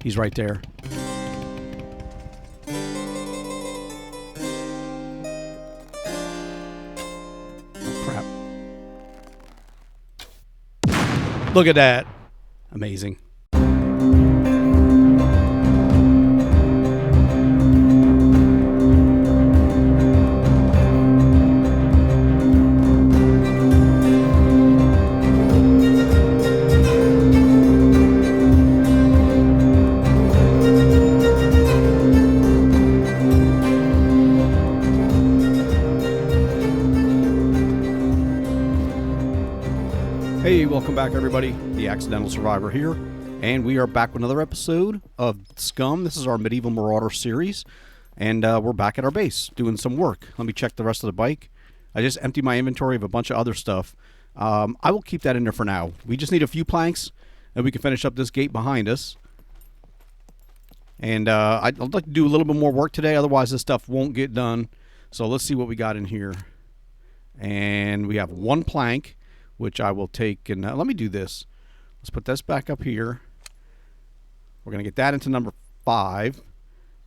He's right there. Oh, crap. Look at that. Amazing. Hey, welcome back everybody. The Accidental Survivor here, and we are back with another episode of SCUM. This is our Medieval Marauder series, and we're back at our base doing some work. Let me check the rest of the bike. I just emptied my inventory of a bunch of other stuff. I will keep that in there for now. We just need a few planks, and we can finish up this gate behind us. And I'd like to do a little bit more work today, otherwise this stuff won't get done. So let's see what we got in here. And we have one plank, which I will take, and let me do this. Let's put this back up here. We're going to get that into number 5,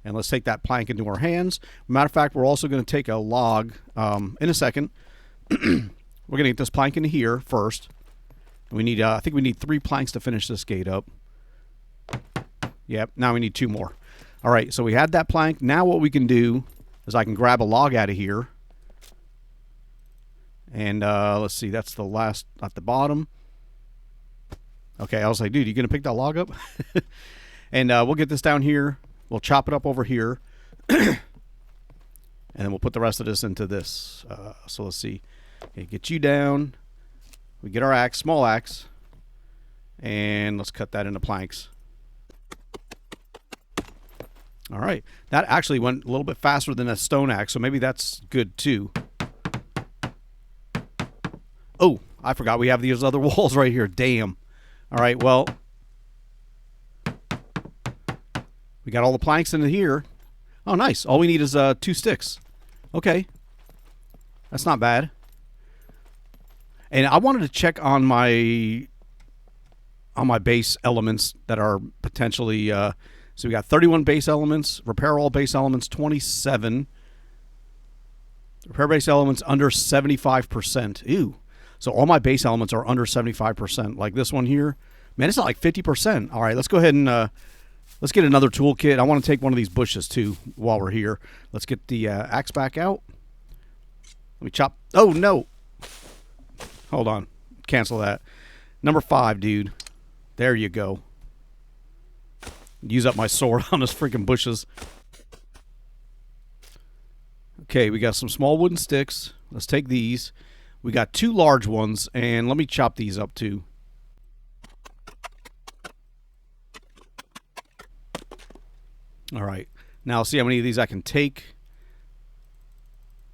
and let's take that plank into our hands. Matter of fact, we're also going to take a log in a second. We're going to get this plank into here first. We need, I think we need 3 planks to finish this gate up. Yep, now we need 2 more. All right, so we had that plank. Now what we can do is I can grab a log out of here. And let's see, that's the last at the bottom. Okay, I was like, dude, you going to pick that log up? And we'll get this down here. We'll chop it up over here. And then we'll put the rest of this into this. So let's see. Okay, get you down. We get our axe, small axe. And let's cut that into planks. All right. That actually went a little bit faster than a stone axe, so maybe that's good too. Oh, I forgot we have these other walls right here. Damn. All right, well, we got all the planks in here. Oh, nice. All we need is 2 sticks. Okay. That's not bad. And I wanted to check on my base elements that are potentially so we got 31 base elements, repair all base elements 27. Repair base elements under 75%. Ew. So all my base elements are under 75%. Like this one here. Man, it's not like 50%. All right, let's go ahead and let's get another toolkit. I want to take one of these bushes too while we're here. Let's get the axe back out. Let me chop. Oh, no. Hold on. Cancel that. Number 5, dude. There you go. Use up my sword on those freaking bushes. Okay, we got some small wooden sticks. Let's take these. We got 2 large ones, and let me chop these up too. All right. Now, see how many of these I can take.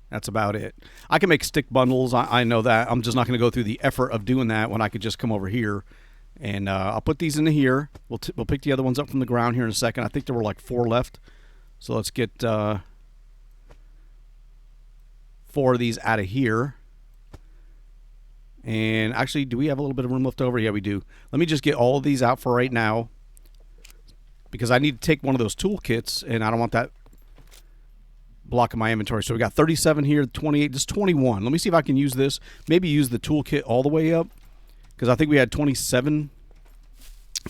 That's about it. I can make stick bundles. I know that. I'm just not going to go through the effort of doing that when I could just come over here. And I'll put these into here. We'll pick the other ones up from the ground here in a second. I think there were like 4 left. So let's get 4 of these out of here. And actually, do we have a little bit of room left over? Yeah, we do. Let me just get all of these out for right now, because I need to take one of those toolkits, and I don't want that blocking my inventory. So we got 37 here, 28, just 21. Let me see if I can use this. Maybe use the toolkit all the way up, because I think we had 27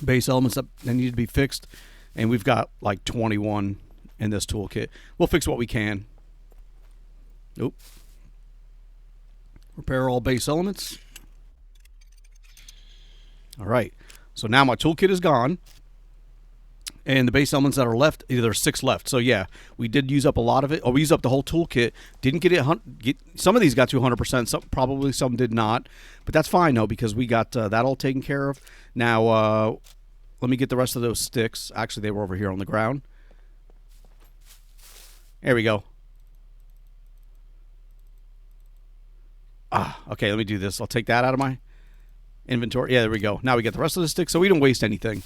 base elements that needed to be fixed, and we've got like 21 in this toolkit. We'll fix what we can. Nope. Repair all base elements. All right. So now my toolkit is gone. And the base elements that are left, there's 6 left. So yeah, we did use up a lot of it. Oh, we used up the whole toolkit. Didn't get it. Some of these got to 100%. Probably some did not. But that's fine, though, because we got that all taken care of. Now, let me get the rest of those sticks. Actually, they were over here on the ground. There we go. Okay, let me do this. I'll take that out of my inventory. Yeah, there we go. Now we get the rest of the sticks, so we don't waste anything.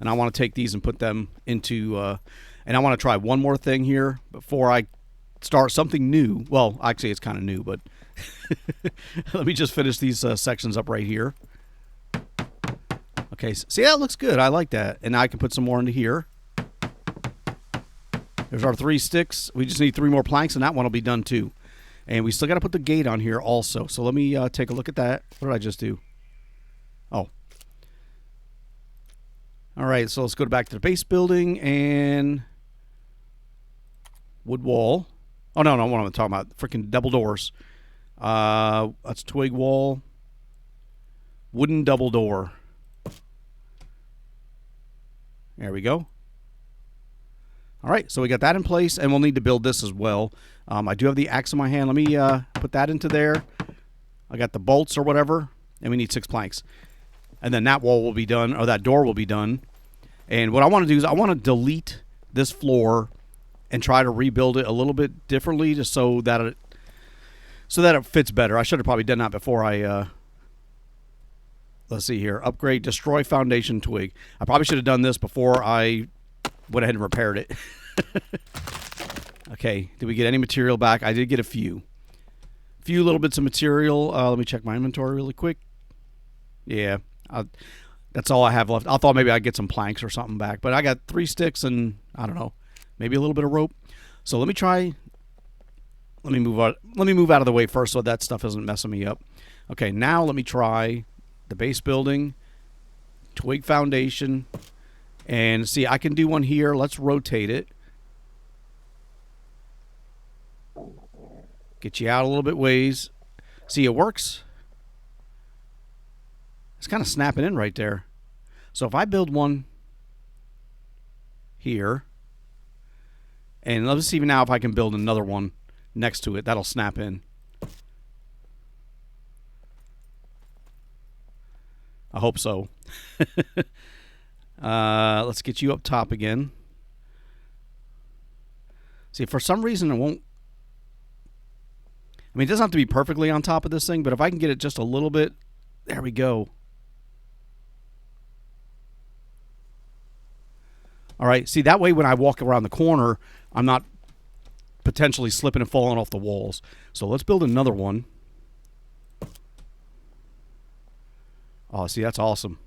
And I want to take these and put them into, and I want to try one more thing here before I start something new. Well, actually, it's kind of new, but let me just finish these sections up right here. Okay, see, that looks good. I like that. And now I can put some more into here. There's our 3 sticks. We just need 3 more planks, and that one will be done too. And we still got to put the gate on here also. So let me take a look at that. What did I just do? Oh. All right, so let's go back to the base building and wood wall. Oh, no, what am I talking about? Freaking double doors. That's twig wall. Wooden double door. There we go. All right, so we got that in place, and we'll need to build this as well. I do have the axe in my hand. Let me put that into there. I got the bolts or whatever, and we need 6 planks. And then that wall will be done, or that door will be done. And what I want to do is I want to delete this floor and try to rebuild it a little bit differently, just so that it fits better. I should have probably done that before I let's see here. Upgrade, destroy foundation twig. I probably should have done this before I went ahead and repaired it. Okay, did we get any material back? I did get a few little bits of material. Let me check my inventory really quick. Yeah, that's all I have left. I thought maybe I'd get some planks or something back, but I got 3 sticks and I don't know, maybe a little bit of rope. So let me move out of the way first so that stuff isn't messing me up. Okay, now let me try the base building, twig foundation, and see, I can do one here. Let's rotate it. Get you out a little bit ways. See, it works. It's kind of snapping in right there. So if I build one here, and let's see now if I can build another one next to it, that'll snap in. I hope so. Let's get you up top again. See, for some reason it won't. I mean, it doesn't have to be perfectly on top of this thing, but if I can get it just a little bit, there we go. All right, see, that way when I walk around the corner, I'm not potentially slipping and falling off the walls. So let's build another one. Oh, see, that's awesome.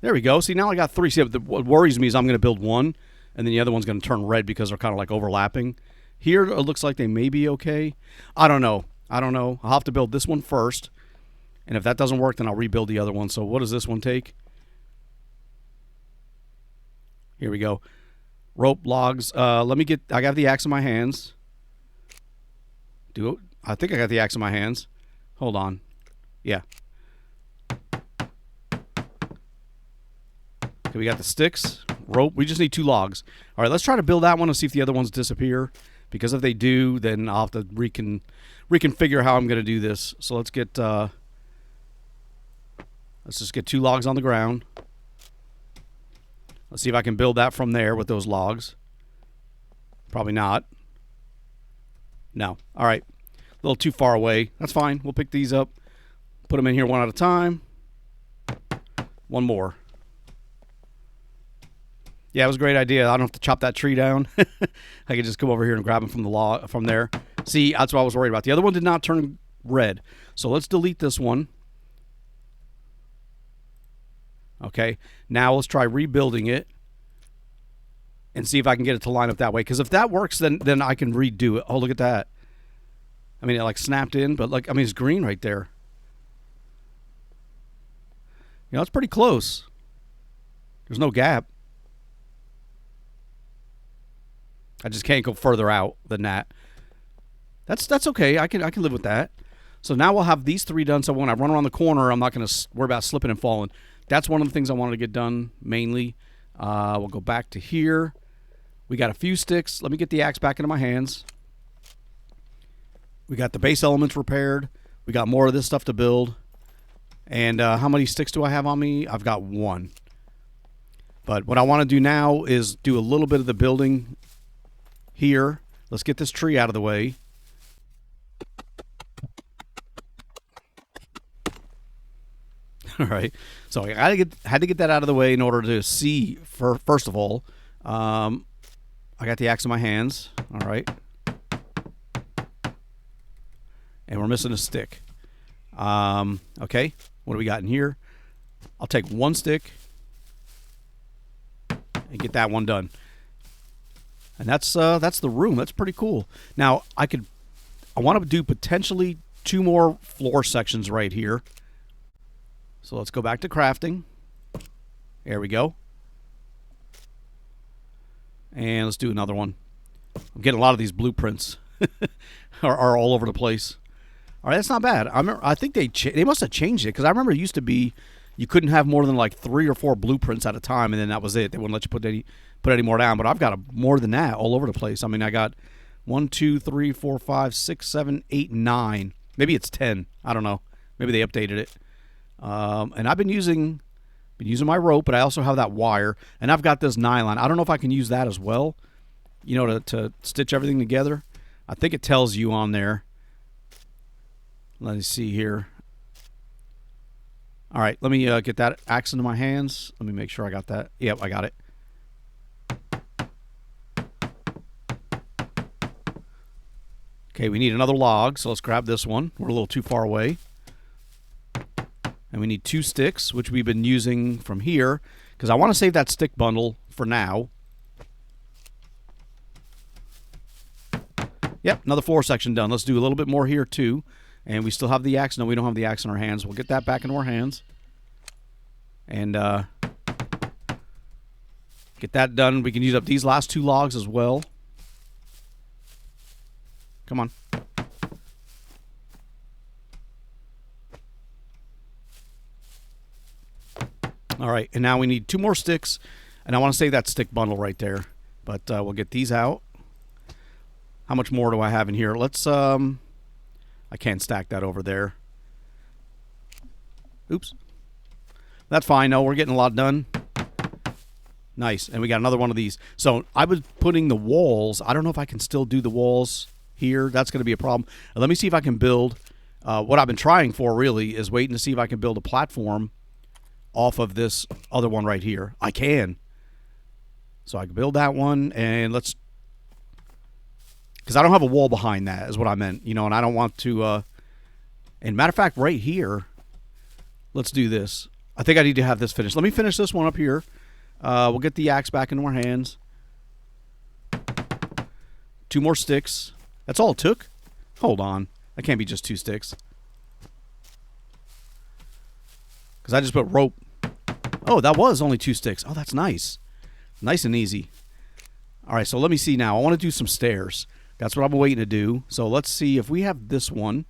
There we go. See, now I got 3. See, what worries me is I'm going to build one, and then the other one's going to turn red because they're kind of like overlapping. Here, it looks like they may be okay. I don't know. I'll have to build this one first, and if that doesn't work, then I'll rebuild the other one. So what does this one take? Here we go. Rope, logs. I got the axe in my hands. I think I got the axe in my hands. Hold on. Yeah. Okay, we got the sticks, rope. We just need 2 logs. All right, let's try to build that one and see if the other ones disappear. Because if they do, then I'll have to reconfigure how I'm going to do this. So let's just get 2 logs on the ground. Let's see if I can build that from there with those logs. Probably not. No. All right. A little too far away. That's fine. We'll pick these up. Put them in here one at a time. One more. Yeah, it was a great idea. I don't have to chop that tree down. I can just come over here and grab them from there. See, that's what I was worried about. The other one did not turn red. So let's delete this one. Okay. Now let's try rebuilding it and see if I can get it to line up that way. Because if that works, then I can redo it. Oh, look at that. I mean, it like snapped in, but like, I mean, it's green right there. You know, it's pretty close. There's no gap. I just can't go further out than that. That's okay. I can live with that. So now we'll have these 3 done. So when I run around the corner, I'm not going to worry about slipping and falling. That's one of the things I wanted to get done mainly. We'll go back to here. We got a few sticks. Let me get the axe back into my hands. We got the base elements repaired. We got more of this stuff to build. And how many sticks do I have on me? I've got 1. But what I want to do now is do a little bit of the building here. Let's get this tree out of the way. All right. So I had to get that out of the way in order to see. First of all, I got the axe in my hands. All right. And we're missing a stick. Okay. What do we got in here? I'll take one stick and get that one done. And that's the room. That's pretty cool. Now I want to do potentially 2 more floor sections right here. So let's go back to crafting. There we go. And let's do another one. I'm getting a lot of these blueprints are all over the place. All right, that's not bad. I think they must have changed it, because I remember it used to be you couldn't have more than like 3 or 4 blueprints at a time, and then that was it. They wouldn't let you put any more down. But I've got more than that all over the place. I mean, I got 1, 2, 3, 4, 5, 6, 7, 8, 9. Maybe it's 10. I don't know. Maybe they updated it. And I've been using my rope, but I also have that wire, and I've got this nylon. I don't know if I can use that as well, you know, to stitch everything together. I think it tells you on there. Let me see here. All right, let me get that axe into my hands. Let me make sure I got that. Yep, I got it. Okay, we need another log, so let's grab this one. We're a little too far away. And we need 2 sticks, which we've been using from here, because I want to save that stick bundle for now. Yep, another floor section done. Let's do a little bit more here, too. And we still have the axe. No, we don't have the axe in our hands. We'll get that back into our hands. And get that done. We can use up these last 2 logs as well. Come on. All right, and now we need 2 more sticks. And I want to save that stick bundle right there. But we'll get these out. How much more do I have in here? Let's... I can't stack that over there. Oops. That's fine. No, we're getting a lot done. Nice. And we got another one of these. So I was putting the walls. I don't know if I can still do the walls here. That's going to be a problem. Let me see if I can build. What I've been trying for, really, is waiting to see if I can build a platform off of this other one right here. I can. So I can build that one, and let's... Because I don't have a wall behind that, is what I meant. You know, and I don't want to... And matter of fact, right here, let's do this. I think I need to have this finished. Let me finish this one up here. We'll get the axe back into our hands. 2 more sticks. That's all it took? Hold on. That can't be just 2 sticks. Because I just put rope. Oh, that was only 2 sticks. Oh, that's nice. Nice and easy. All right, so let me see now. I want to do some stairs. That's what I'm waiting to do. So let's see if we have this one.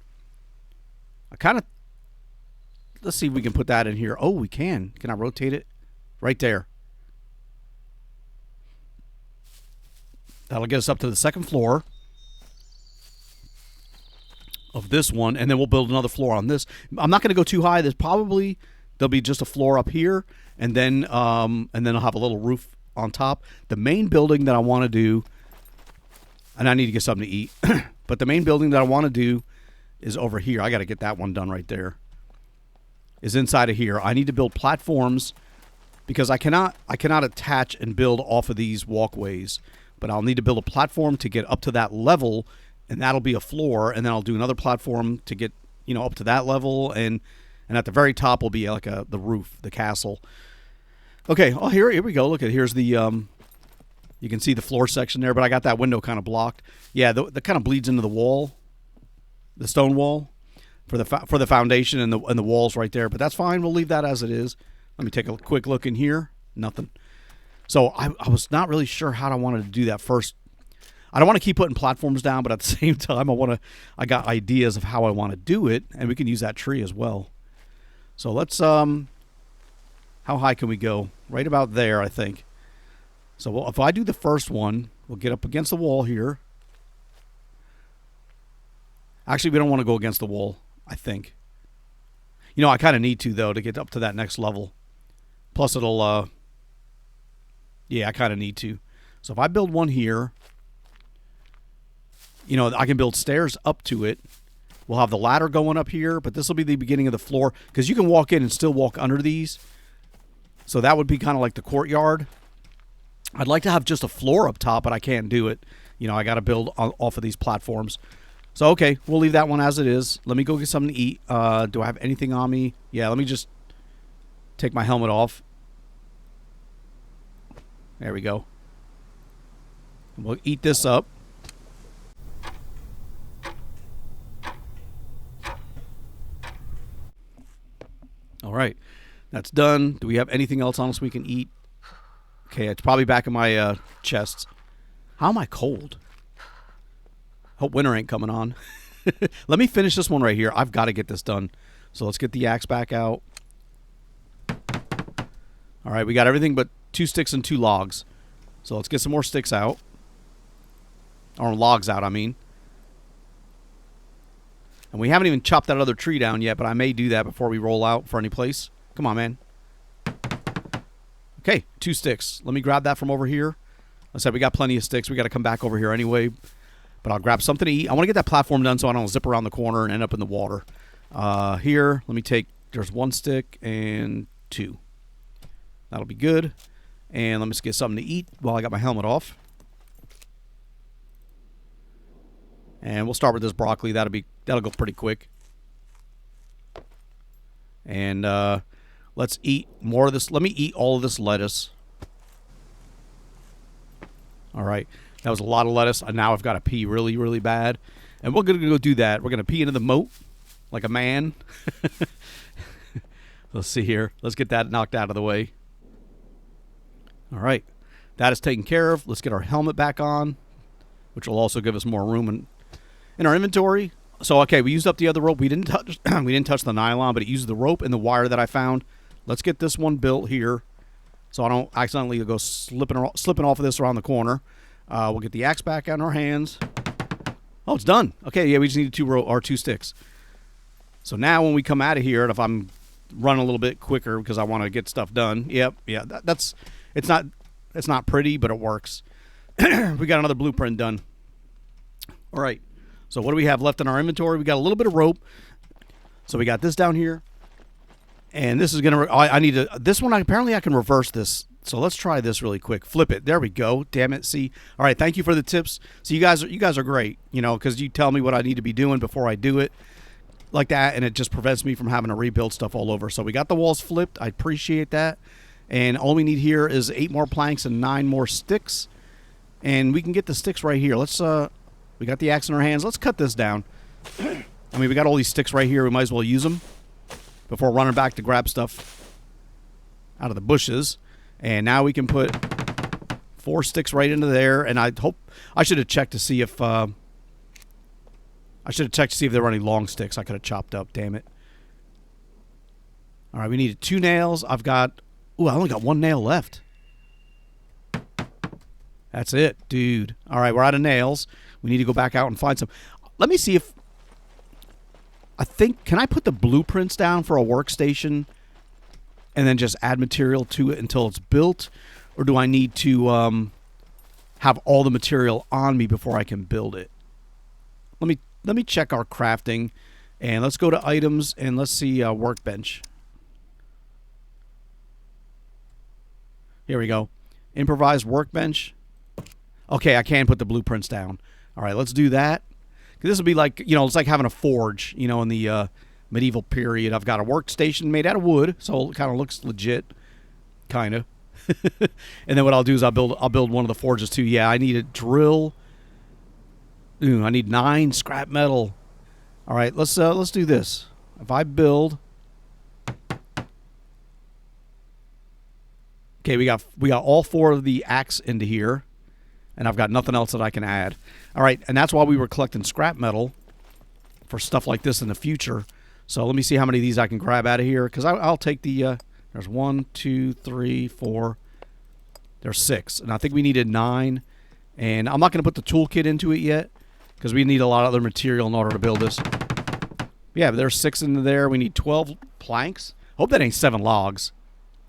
Let's see if we can put that in here. Oh, we can. Can I rotate it? Right there. That'll get us up to the 2nd floor of this one, and then we'll build another floor on this. I'm not going to go too high. There'll be just a floor up here, and then I'll have a little roof on top. The main building that I want to do, and I need to get something to eat, but the main building that I want to do is over here. I got to get that one done right there. Is inside of here. I need to build platforms because I cannot attach and build off of these walkways, but I'll need to build a platform to get up to that level, and that'll be a floor, and then I'll do another platform to get, you know, up to that level, and at the very top will be like the roof, the castle. Okay, oh, here we go. Look at, here's the you can see the floor section there, but I got that window kind of blocked. Yeah, that kind of bleeds into the wall, the stone wall for the foundation and the walls right there. But that's fine. We'll leave that as it is. Let me take a quick look in here. Nothing. So I was not really sure how I wanted to do that first. I don't want to keep putting platforms down, but at the same time, I got ideas of how I want to do it, and we can use that tree as well. So let's how high can we go? Right about there, I think. So if I do the first one, we'll get up against the wall here. Actually, we don't want to go against the wall, I think. You know, I kind of need to, though, to get up to that next level. Plus, it'll... yeah, I kind of need to. So if I build one here, you know, I can build stairs up to it. We'll have the ladder going up here, but this will be the beginning of the floor, because you can walk in and still walk under these. So that would be kind of like the courtyard. I'd like to have just a floor up top, but I can't do it. You know, I got to build off of these platforms. So, okay, we'll leave that one as it is. Let me go get something to eat. Do I have anything on me? Yeah, let me just take my helmet off. There we go. We'll eat this up. All right, that's done. Do we have anything else on us we can eat? Okay, it's probably back in my chest. How am I cold? Hope winter ain't coming on. Let me finish this one right here. I've got to get this done. So let's get the axe back out. All right, we got everything but 2 sticks and 2 logs. So let's get some more sticks out. Or logs out, I mean. And we haven't even chopped that other tree down yet, but I may do that before we roll out for any place. Come on, man. Okay, 2 sticks. Let me grab that from over here. I said we got plenty of sticks. We got to come back over here anyway. But I'll grab something to eat. I want to get that platform done so I don't zip around the corner and end up in the water. Here, let me take, there's 1 stick and 2. That'll be good. And let me just get something to eat while I got my helmet off. And we'll start with this broccoli. That'll go pretty quick. And let's eat more of this. Let me eat all of this lettuce. All right. That was a lot of lettuce. And now I've got to pee really, really bad. And we're going to go do that. We're going to pee into the moat like a man. Let's see here. Let's get that knocked out of the way. All right. That is taken care of. Let's get our helmet back on, which will also give us more room in our inventory. So, okay, we used up the other rope. We didn't touch the nylon, but it used the rope and the wire that I found. Let's get this one built here so I don't accidentally go slipping off of this around the corner. We'll get the axe back in our hands. Oh, it's done. Okay, yeah, we just need 2 sticks. So now when we come out of here, and if I'm running a little bit quicker because I want to get stuff done, yeah, it's not pretty, but it works. We got another blueprint done. All right. So what do we have left in our inventory? We got a little bit of rope. So we got this down here. And this is going to... I need to... This one, apparently I can reverse this. So let's try this really quick. Flip it. There we go. Damn it. See? All right. Thank you for the tips. So you guys are great, you know, because you tell me what I need to be doing before I do it like that. And it just prevents me from having to rebuild stuff all over. So we got the walls flipped. I appreciate that. And all we need here is 8 more planks and 9 more sticks. And we can get the sticks right here. Let's... We got the axe in our hands. Let's cut this down. I mean, we got all these sticks right here. We might as well use them before running back to grab stuff out of the bushes. And now we can put 4 sticks right into there. And I should have checked to see if there were any long sticks I could have chopped up. Damn it. All right, we needed 2 nails. I only got 1 nail left. That's it, dude. All right, we're out of nails. We need to go back out and find some. Let me see if... can I put the blueprints down for a workstation and then just add material to it until it's built? Or do I need to have all the material on me before I can build it? Let me check our crafting. And let's go to items and let's see workbench. Here we go. Improvised workbench. Okay, I can put the blueprints down. All right, let's do that. This will be like, you know, it's like having a forge, you know, in the medieval period. I've got a workstation made out of wood, so it kind of looks legit, kind of. And then what I'll do is I'll build one of the forges too. Yeah, I need a drill. Ooh, I need 9 scrap metal. All right, let's do this. If I build, okay, we got all 4 of the axe into here. And I've got nothing else that I can add. All right, and that's why we were collecting scrap metal for stuff like this in the future. So let me see how many of these I can grab out of here. Because I'll take the... there's 1, 2, 3, 4. There's 6. And I think we needed 9. And I'm not going to put the toolkit into it yet. Because we need a lot of other material in order to build this. Yeah, but there's 6 in there. We need 12 planks. Hope that ain't 7 logs.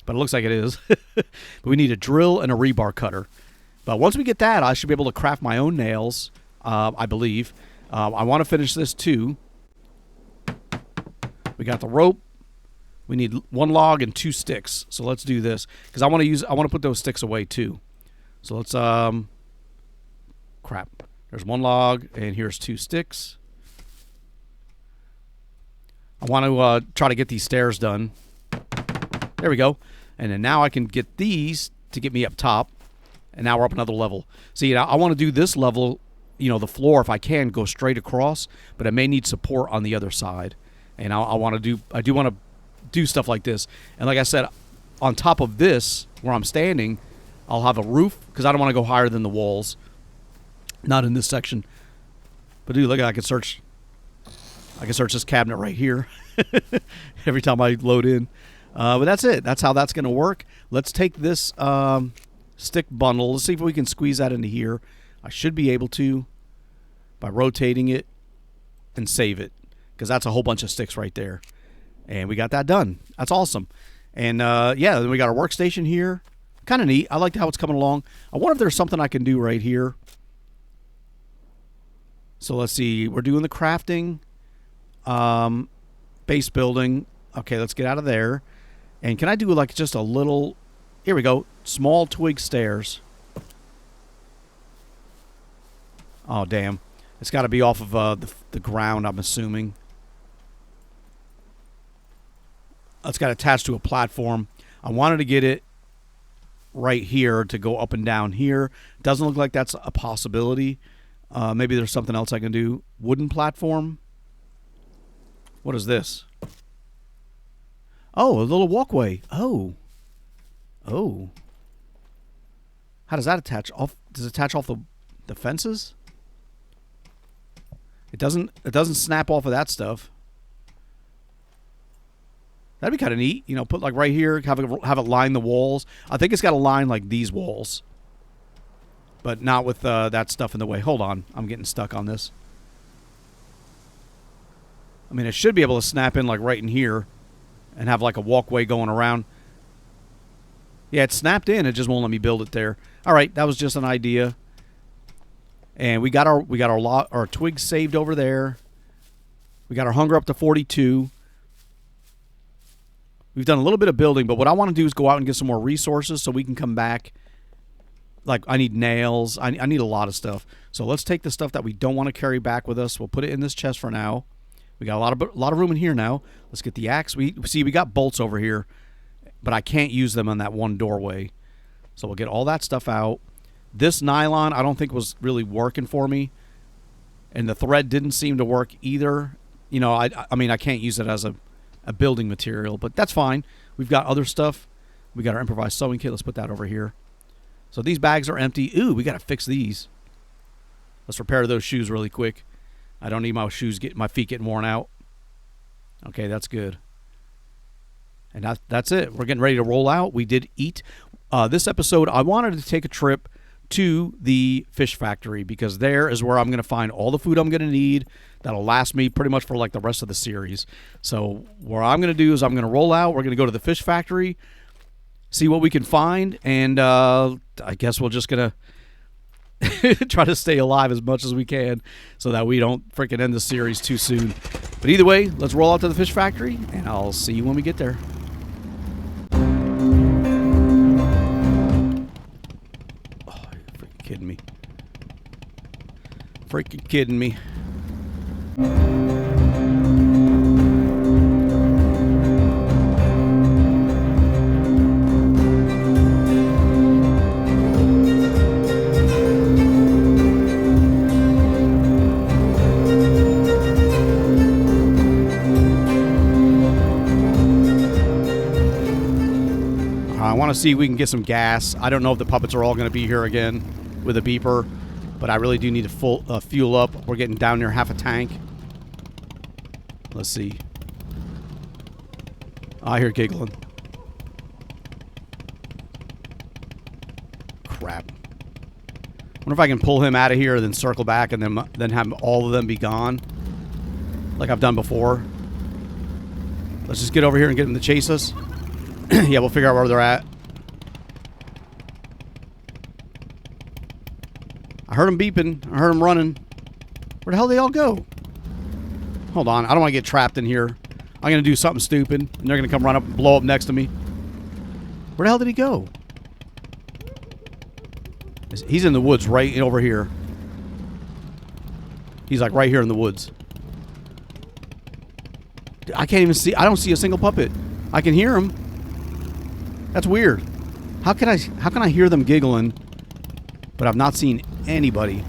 But it looks like it is. But we need a drill and a rebar cutter. But once we get that, I should be able to craft my own nails, I believe. I want to finish this too. We got the rope. We need 1 log and 2 sticks. So let's do this because I want to put those sticks away too. So let's crap. There's 1 log and here's 2 sticks. I want to try to get these stairs done. There we go. And then now I can get these to get me up top. And now we're up another level. See, I want to do this level, you know, the floor, if I can, go straight across. But I may need support on the other side. And I do want to do stuff like this. And like I said, on top of this, where I'm standing, I'll have a roof. Because I don't want to go higher than the walls. Not in this section. But dude, look, I can search this cabinet right here every time I load in. But that's it. That's how that's going to work. Let's take this stick bundle. Let's see if we can squeeze that into here. I should be able to by rotating it and save it, because that's a whole bunch of sticks right there. And we got that done. That's awesome. And yeah, then we got our workstation here. Kind of neat. I like how it's coming along. I wonder if there's something I can do right here. So let's see. We're doing the crafting. Base building. Okay, let's get out of there. And can I do like just a little... Here we go. Small twig stairs. Oh, damn. It's got to be off of the ground, I'm assuming. It's got attached to a platform. I wanted to get it right here to go up and down here. Doesn't look like that's a possibility. Maybe there's something else I can do. Wooden platform. What is this? Oh, a little walkway. Oh. Oh. How does that attach? Does it attach off the fences? It doesn't snap off of that stuff. That'd be kind of neat. You know, put like right here, have it line the walls. I think it's got to line like these walls. But not with that stuff in the way. Hold on. I'm getting stuck on this. I mean, it should be able to snap in like right in here and have like a walkway going around. Yeah, it's snapped in. It just won't let me build it there. All right, that was just an idea. And we got our twigs saved over there. We got our hunger up to 42. We've done a little bit of building, but what I want to do is go out and get some more resources so we can come back. Like, I need nails. I need a lot of stuff. So let's take the stuff that we don't want to carry back with us. We'll put it in this chest for now. We got a lot of room in here now. Let's get the axe. We got bolts over here, but I can't use them on that one doorway. So we'll get all that stuff out. This nylon I don't think was really working for me, and the thread didn't seem to work either. You know, I mean, I can't use it as a building material, but that's fine. We've got other stuff. We got our improvised sewing kit. Let's put that over here. So these bags are empty. Ooh, we got to fix these. Let's repair those shoes really quick. I don't need my feet getting worn out. Okay, that's good. And that's it. We're getting ready to roll out. We did eat. This episode, I wanted to take a trip to the fish factory, because there is where I'm going to find all the food I'm going to need that'll last me pretty much for like the rest of the series. So what I'm going to do is I'm going to roll out. We're going to go to the fish factory, see what we can find, and I guess we're just going to try to stay alive as much as we can so that we don't freaking end the series too soon. But either way, let's roll out to the fish factory, and I'll see you when we get there. Oh, you're freaking kidding me. Freaking kidding me. I want to see if we can get some gas. I don't know if the puppets are all going to be here again with a beeper, but I really do need to fuel up. We're getting down near half a tank. Let's see. I hear giggling. Crap. Wonder if I can pull him out of here and then circle back and then have all of them be gone, like I've done before. Let's just get over here and get them to chase us. Yeah, we'll figure out where they're at. I heard them beeping. I heard them running. Where the hell did they all go? Hold on. I don't want to get trapped in here. I'm going to do something stupid, and they're going to come run up and blow up next to me. Where the hell did he go? He's in the woods right over here. He's like right here in the woods. I can't even see. I don't see a single puppet. I can hear them. That's weird. How can I hear them giggling, but I've not seen anybody?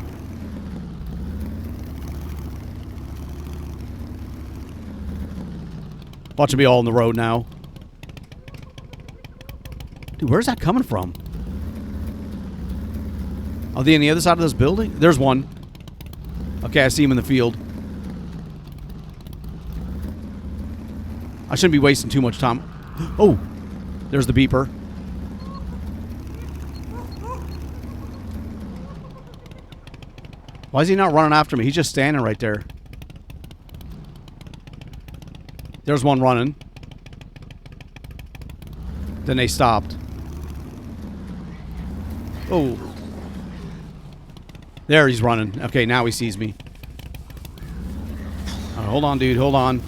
Watch me all on the road now. Dude, where's that coming from? Are they on the other side of this building? There's one. Okay, I see him in the field. I shouldn't be wasting too much time. Oh, there's the beeper. Why is he not running after me? He's just standing right there. There's one running. Then they stopped. Oh. There, he's running. Okay, now he sees me. Hold on, dude. Hold on.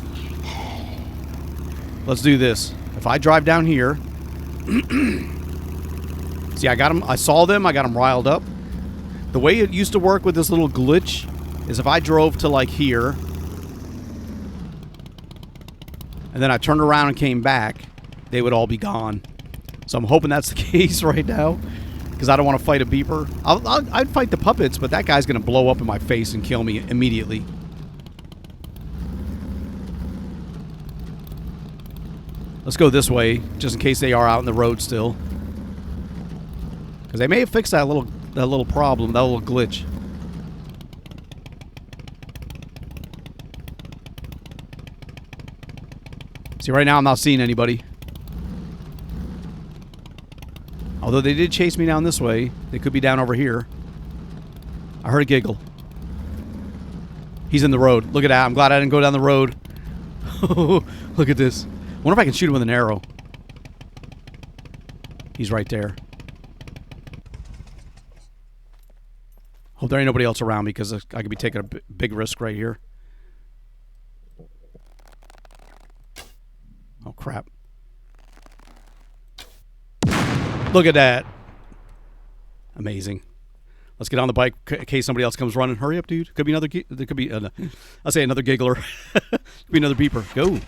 Let's do this. If I drive down here... See, I got him. I saw them. I got them riled up. The way it used to work with this little glitch is if I drove to, like, here... and then I turned around and came back, they would all be gone. So I'm hoping that's the case right now, because I don't want to fight a beeper. I'd fight the puppets, but that guy's going to blow up in my face and kill me immediately. Let's go this way, just in case they are out in the road still. Because they may have fixed that little problem, that little glitch. See, right now I'm not seeing anybody. Although they did chase me down this way. They could be down over here. I heard a giggle. He's in the road. Look at that. I'm glad I didn't go down the road. Look at this. I wonder if I can shoot him with an arrow. He's right there. Hope there ain't nobody else around me, because I could be taking a big risk right here. Oh, crap. Look at that. Amazing. Let's get on the bike in case somebody else comes running. Hurry up, dude. Could be another... There could be... I'll say another giggler. Could be another beeper. Go.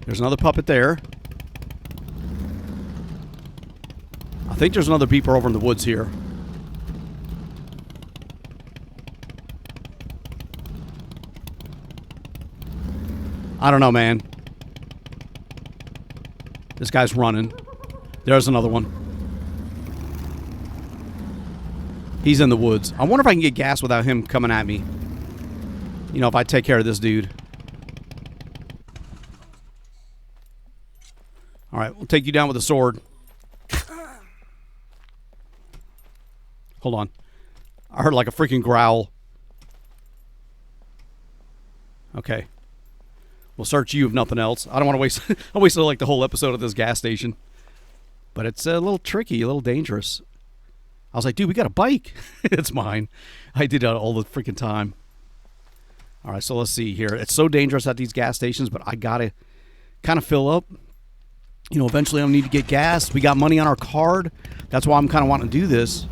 There's another puppet there. I think there's another beeper over in the woods here. I don't know, man. This guy's running. There's another one. He's in the woods. I wonder if I can get gas without him coming at me. You know, if I take care of this dude. Alright, we'll take you down with a sword. Hold on. I heard like a freaking growl. Okay. We'll search you if nothing else. I don't want to waste... I wasted like the whole episode of this gas station. But it's a little tricky, a little dangerous. I was like, dude, we got a bike. It's mine. I did that all the freaking time. All right, so let's see here. It's so dangerous at these gas stations, but I got to kind of fill up. You know, eventually I'll need to get gas. We got money on our card. That's why I'm kind of wanting to do this.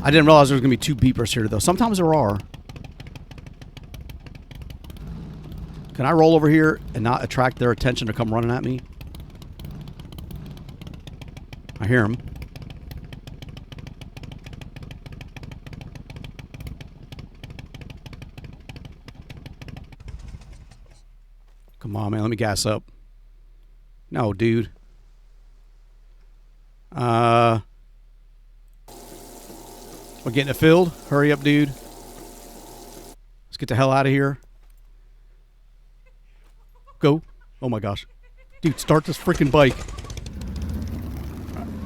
I didn't realize there was going to be two beepers here, though. Sometimes there are. Can I roll over here and not attract their attention to come running at me? I hear them. Come on, man. Let me gas up. No, dude. We're getting it filled. Hurry up, dude. Let's get the hell out of here. Go. Oh, my gosh. Dude, start this freaking bike.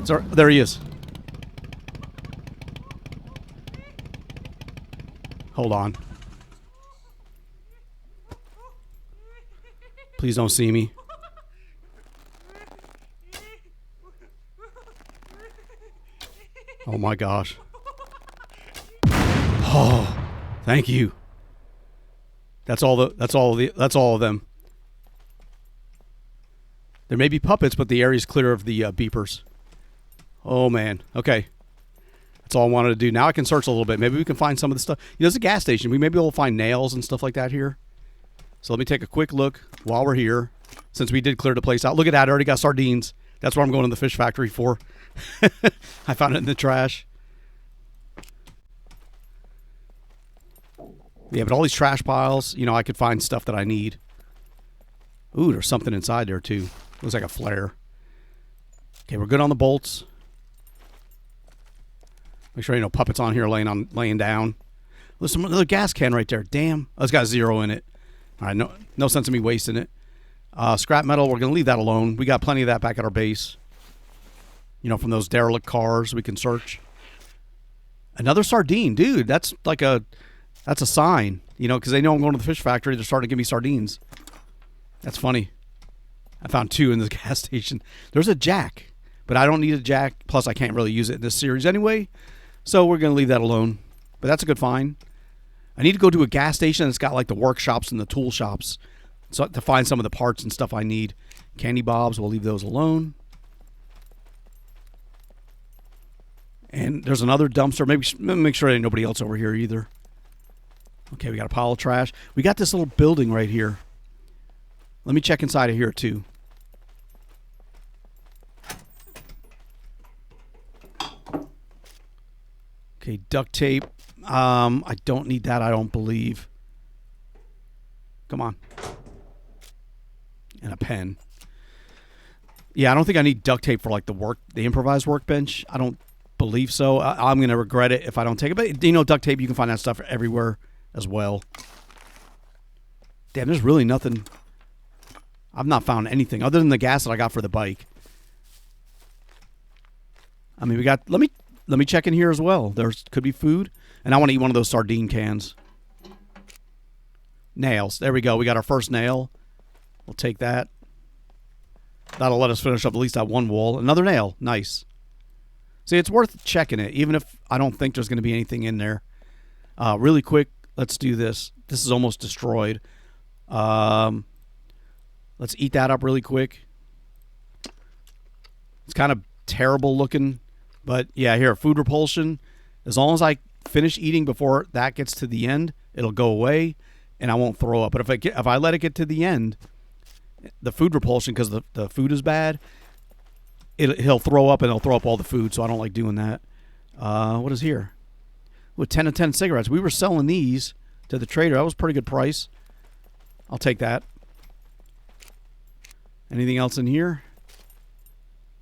Sorry, there he is. Hold on. Please don't see me. Oh my gosh. Oh, thank you. That's all of them. There may be puppets, but the area's clear of the beepers. Oh man. Okay. I That's all I wanted to do. Now I can search a little bit. Maybe we can find some of the stuff. You know, there's a gas station. We may be able to find nails and stuff like that here. So let me take a quick look while we're here, since we did clear the place out. Look at that. I already got sardines. That's what I'm going to the fish factory for. I found it in the trash. Yeah, but all these trash piles, you know, I could find stuff that I need. Ooh, there's something inside there, too. Looks like a flare. Okay, we're good on the bolts. Make sure ain't no puppets on here laying down. There's another gas can right there. Damn. Oh, it's got 0 in it. All right, no sense of me wasting it. Scrap metal, we're going to leave that alone. We got plenty of that back at our base. You know, from those derelict cars we can search. Another sardine. Dude, that's a sign. You know, because they know I'm going to the fish factory. They're starting to give me sardines. That's funny. I found 2 in this gas station. There's a jack, but I don't need a jack. Plus, I can't really use it in this series anyway. So we're going to leave that alone. But that's a good find. I need to go to a gas station that's got like the workshops and the tool shops, so to find some of the parts and stuff I need. Candy bobs, we'll leave those alone. And there's another dumpster. Maybe make sure there ain't nobody else over here either. Okay, we got a pile of trash. We got this little building right here. Let me check inside of here too. Okay, duct tape. I don't need that, I don't believe. Come on. And a pen. Yeah, I don't think I need duct tape for like the improvised workbench. I don't believe so. I'm going to regret it if I don't take it. But, you know, duct tape, you can find that stuff everywhere as well. Damn, there's really nothing. I've not found anything other than the gas that I got for the bike. I mean, we got... Let me check in here as well. There could be food. And I want to eat one of those sardine cans. Nails. There we go. We got our first nail. We'll take that. That'll let us finish up at least that one wall. Another nail. Nice. See, it's worth checking it, even if I don't think there's going to be anything in there. Really quick, let's do this. This is almost destroyed. Let's eat that up really quick. It's kind of terrible looking. But, yeah, here, food repulsion. As long as I finish eating before that gets to the end, it'll go away, and I won't throw up. But if I let it get to the end, the food repulsion, because the food is bad, he'll throw up, and it'll throw up all the food, so I don't like doing that. What is here? With 10 of 10 cigarettes. We were selling these to the trader. That was a pretty good price. I'll take that. Anything else in here?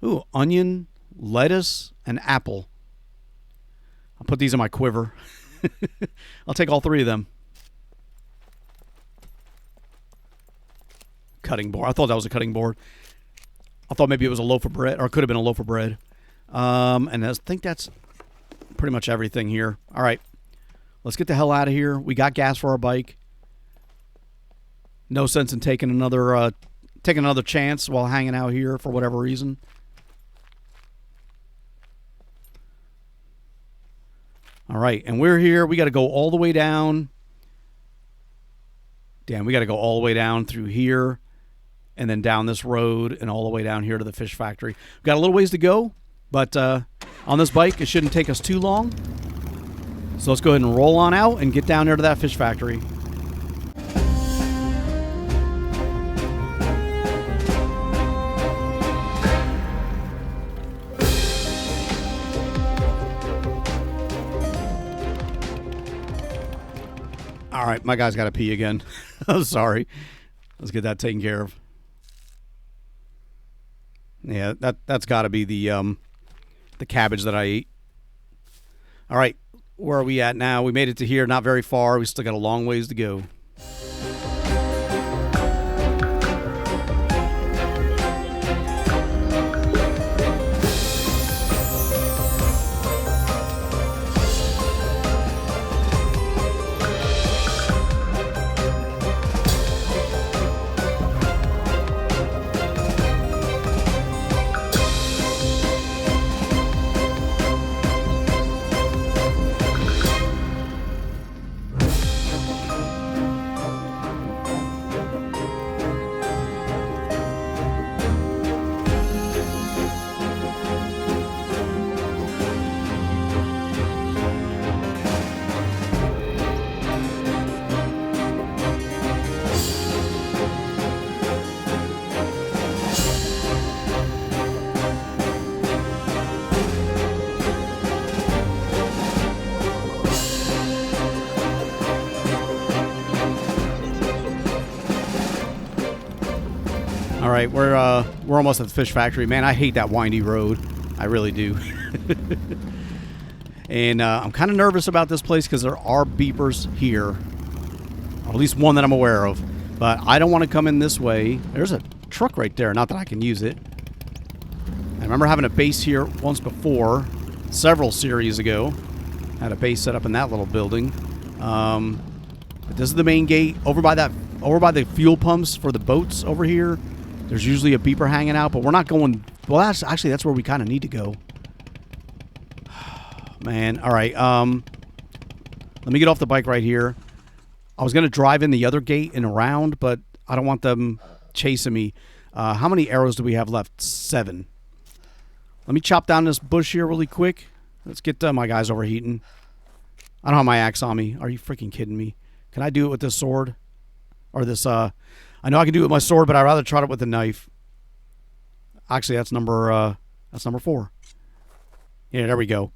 Ooh, onion, lettuce, and apple. I'll put these in my quiver. I'll take all 3 of them. Cutting board. I thought that was a cutting board. I thought maybe it was a loaf of bread, or it could have been a loaf of bread. And I think that's pretty much everything here. All right. Let's get the hell out of here. We got gas for our bike. No sense in taking another chance while hanging out here for whatever reason. All right, and we're here. We got to go all the way down. Damn, we got to go all the way down through here and then down this road and all the way down here to the fish factory. We've got a little ways to go, but on this bike, it shouldn't take us too long. So let's go ahead and roll on out and get down there to that fish factory. All right, my guy's got to pee again. I'm sorry. Let's get that taken care of. Yeah, that's got to be the cabbage that I ate. All right, where are we at now? We made it to here, not very far. We still got a long ways to go. All right, we're almost at the fish factory. Man, I hate that windy road. I really do. And I'm kind of nervous about this place because there are beepers here. Or at least one that I'm aware of. But I don't want to come in this way. There's a truck right there. Not that I can use it. I remember having a base here once before. Several series ago. Had a base set up in that little building. But this is the main gate. Over by the fuel pumps for the boats over here. There's usually a beeper hanging out, but we're not going... Well, that's where we kind of need to go. Man, all right. Let me get off the bike right here. I was going to drive in the other gate and around, but I don't want them chasing me. How many arrows do we have left? 7. Let me chop down this bush here really quick. Let's get my guys overheating. I don't have my axe on me. Are you freaking kidding me? Can I do it with this sword? Or this, I know I can do it with my sword, but I'd rather try it with a knife. Actually, that's number 4. Yeah, there we go.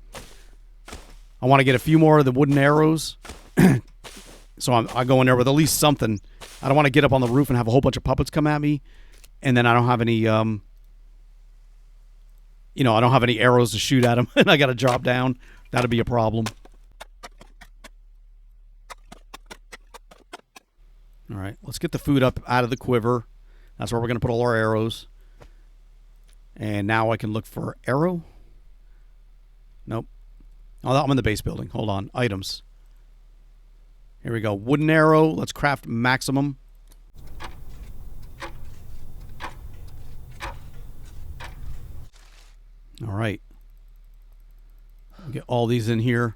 I want to get a few more of the wooden arrows. So I go in there with at least something. I don't want to get up on the roof and have a whole bunch of puppets come at me. And then I don't have any, I don't have any arrows to shoot at them. And I got to drop down. That'd be a problem. All right, let's get the food up out of the quiver. That's where we're going to put all our arrows. And now I can look for arrow. Nope. Oh, I'm in the base building. Hold on. Items. Here we go. Wooden arrow. Let's craft maximum. All right. Get all these in here.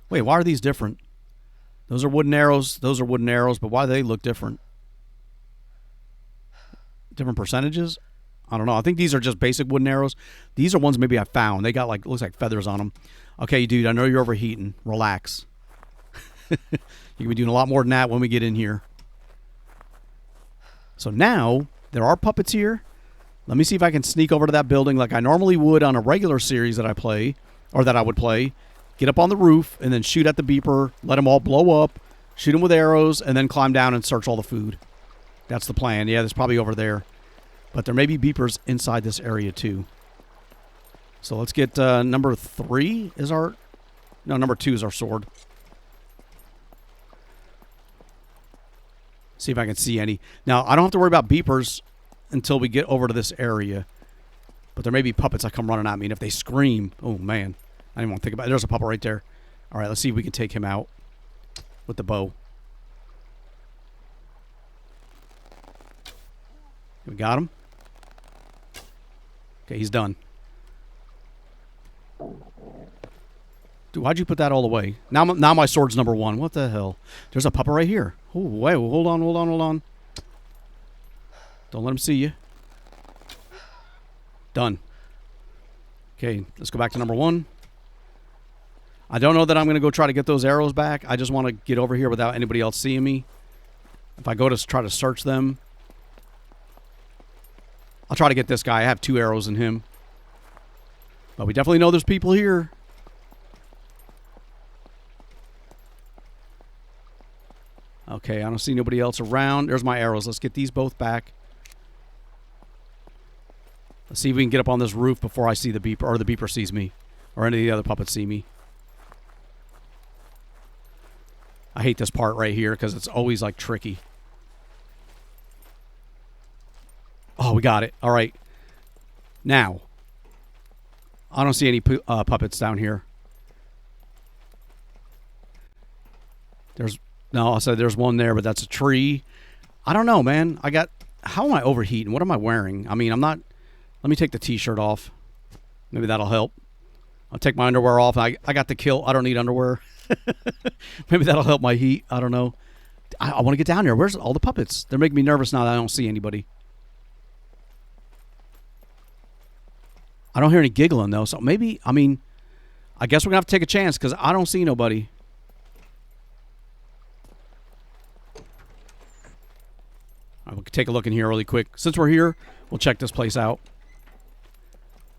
Wait, why are these different? Those are wooden arrows. Those are wooden arrows, but why do they look different? Different percentages? I don't know. I think these are just basic wooden arrows. These are ones maybe I found. They got looks like feathers on them. Okay, dude, I know you're overheating. Relax. You can be doing a lot more than that when we get in here. So now, there are puppets here. Let me see if I can sneak over to that building like I normally would on a regular series that I play, or that I would play. Get up on the roof and then shoot at the beeper, let them all blow up, shoot them with arrows, and then climb down and search all the food. That's the plan. Yeah, there's probably over there. But there may be beepers inside this area too. So let's get number 3 is our... No, number 2 is our sword. See if I can see any. Now, I don't have to worry about beepers until we get over to this area. But there may be puppets that come running at me. And if they scream... Oh, man. I didn't want to think about it. There's a puppet right there. All right, let's see if we can take him out with the bow. We got him. Okay, he's done. Dude, why'd you put that all the way? Now my sword's number 1. What the hell? There's a puppet right here. Oh, wait, hold on. Don't let him see you. Done. Okay, let's go back to number 1. I don't know that I'm going to go try to get those arrows back. I just want to get over here without anybody else seeing me. If I go to try to search them, I'll try to get this guy. I have 2 arrows in him. But we definitely know there's people here. Okay, I don't see nobody else around. There's my arrows. Let's get these both back. Let's see if we can get up on this roof before I see the beeper, or the beeper sees me, or any of the other puppets see me. I hate this part right here because it's always like tricky. Oh, we got it. All right. Now, I don't see any puppets down here. I'll say there's one there, but that's a tree. I don't know, man. How am I overheating? What am I wearing? I mean, I'm not... Let me take the t-shirt off. Maybe that'll help. I'll take my underwear off. I got the kill. I don't need underwear. Maybe that'll help my heat. I don't know. I want to get down there. Where's all the puppets? They're making me nervous now that I don't see anybody. I don't hear any giggling, though. So maybe, I mean, I guess we're going to have to take a chance because I don't see nobody. I will take a look in here really quick. Since we're here, we'll check this place out.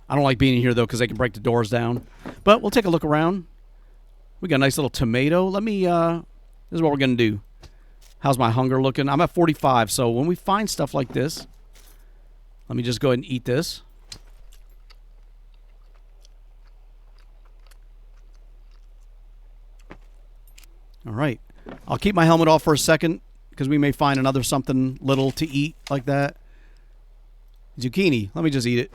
I don't like being in here, though, because they can break the doors down. But we'll take a look around. We got a nice little tomato. Let me, this is what we're going to do. How's my hunger looking? I'm at 45, so when we find stuff like this, Let me just go ahead and eat this. All right. I'll keep my helmet off for a second because we may find another something little to eat like that. Zucchini. Let me just eat it.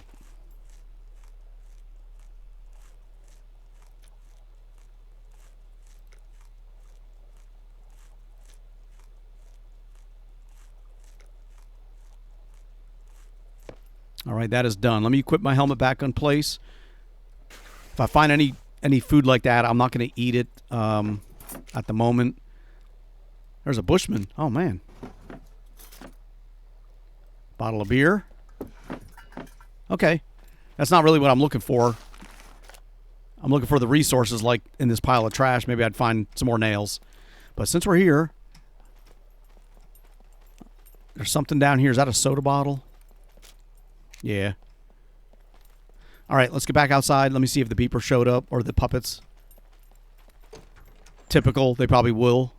All right, that is done. Let me equip my helmet back in place. If I find any food like that, I'm not going to eat it at the moment. There's a Bushman. Oh, man. Bottle of beer. Okay. That's not really what I'm looking for. I'm looking for the resources like in this pile of trash. Maybe I'd find some more nails. But since we're here, there's something down here. Is that a soda bottle? Yeah. All right, let's get back outside. Let me see if the beeper showed up or the puppets. Typical, they probably will.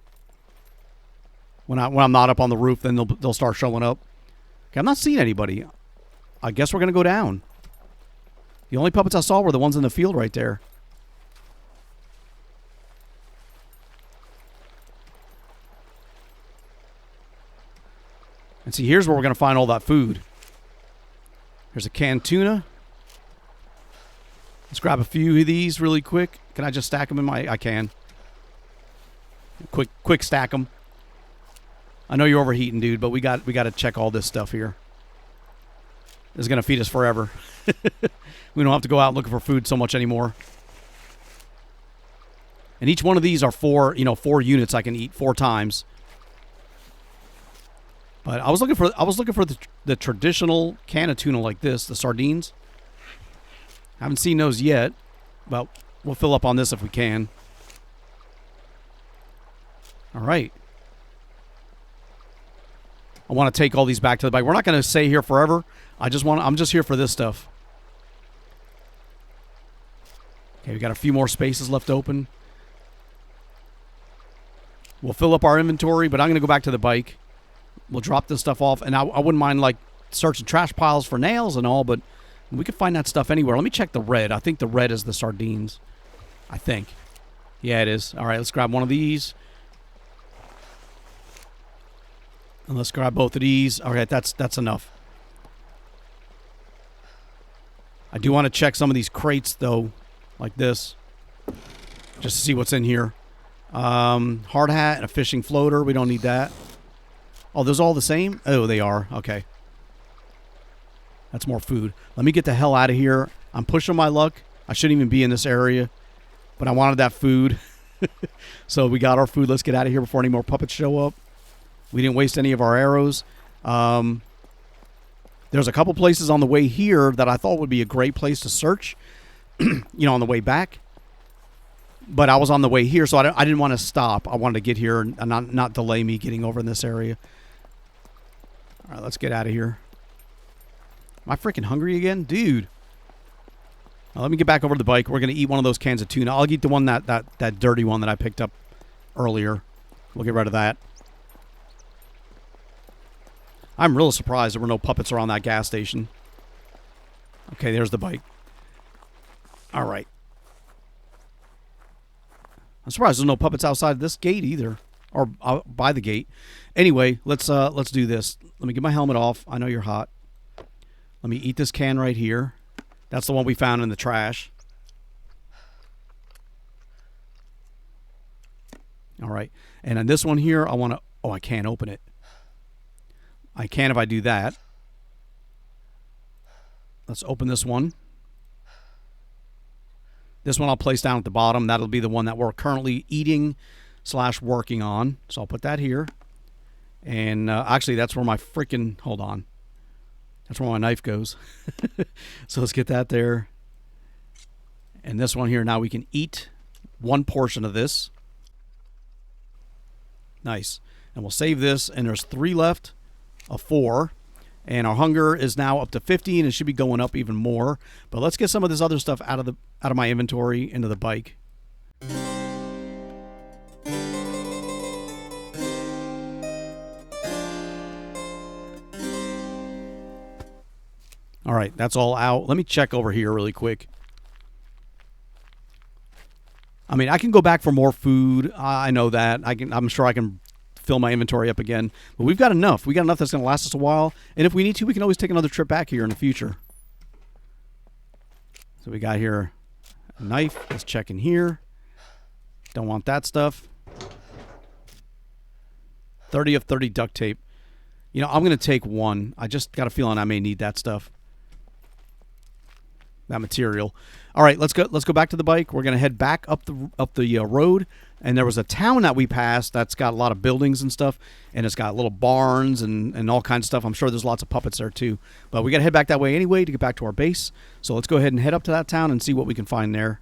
When I'm not up on the roof, then they'll start showing up. Okay, I'm not seeing anybody. I guess we're gonna go down. The only puppets I saw were the ones in the field right there. And see, here's where we're gonna find all that food. There's a canned tuna. Let's grab a few of these really quick. Can I just stack them in my... I can. Quick stack them. I know you're overheating, dude, but we got to check all this stuff here. This is going to feed us forever. We don't have to go out looking for food so much anymore. And each one of these are 4 units I can eat 4 times. But I was looking for the traditional can of tuna like this, the sardines. Haven't seen those yet, but we'll fill up on this if we can. All right. I want to take all these back to the bike. We're not going to stay here forever. I'm just here for this stuff. Okay, we got a few more spaces left open. We'll fill up our inventory, but I'm going to go back to the bike. We'll drop this stuff off, and I wouldn't mind like searching trash piles for nails and all, but we could find that stuff anywhere. Let me check the red. I think the red is the sardines. I think. Yeah, it is. All right, let's grab one of these. And let's grab both of these. All right, that's enough. I do want to check some of these crates, though, like this, just to see what's in here. Hard hat and a fishing floater. We don't need that. Oh, those all the same? Oh, they are. Okay. That's more food. Let me get the hell out of here. I'm pushing my luck. I shouldn't even be in this area, but I wanted that food. So we got our food. Let's get out of here before any more puppets show up. We didn't waste any of our arrows. There's a couple places on the way here that I thought would be a great place to search, on the way back. But I was on the way here, so I didn't want to stop. I wanted to get here and not delay me getting over in this area. All right, let's get out of here. Am I freaking hungry again? Dude. Let me get back over to the bike. We're going to eat one of those cans of tuna. I'll eat the one that dirty one that I picked up earlier. We'll get rid of that. I'm real surprised there were no puppets around that gas station. Okay, there's the bike. All right. I'm surprised there's no puppets outside this gate either, or by the gate. Anyway, let's do this. Let me get my helmet off. I know you're hot. Let me eat this can right here. That's the one we found in the trash. All right, and on this one here, I want to. Oh, I can't open it. I can if I do that. Let's open this one. This one I'll place down at the bottom. That'll be the one that we're currently eating / working on. So I'll put that here. And actually, that's where my freaking... Hold on. That's where my knife goes. So let's get that there. And this one here, now we can eat one portion of this. Nice. And we'll save this. And there's 3 left of 4. And our hunger is now up to 50, and it should be going up even more. But let's get some of this other stuff out of my inventory into the bike. All right, that's all out. Let me check over here really quick. I mean, I can go back for more food. I know that. I'm sure I can fill my inventory up again. But we've got enough. We got enough that's going to last us a while. And if we need to, we can always take another trip back here in the future. So we got here a knife. Let's check in here. Don't want that stuff. 30 of 30 duct tape. You know, I'm going to take one. I just got a feeling I may need that stuff. That material. All right, let's go back to the bike. We're going to head back up the road, and there was a town that we passed that's got a lot of buildings and stuff, and it's got little barns and all kinds of stuff. I'm sure there's lots of puppets there too. But we got to head back that way anyway to get back to our base. So let's go ahead and head up to that town and see what we can find there.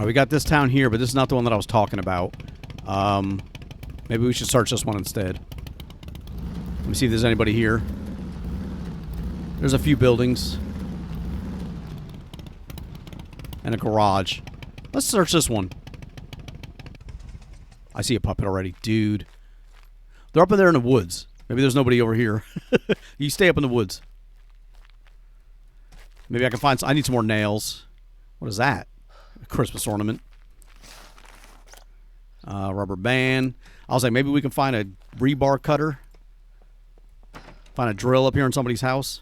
We got this town here, but this is not the one that I was talking about. Maybe we should search this one instead. Let me see if there's anybody here. There's a few buildings. And a garage. Let's search this one. I see a puppet already. Dude. They're up in there in the woods. Maybe there's nobody over here. You stay up in the woods. Maybe I can find some. I need some more nails. What is that? Christmas ornament. Rubber band. I was like, maybe we can find a rebar cutter. Find a drill up here in somebody's house.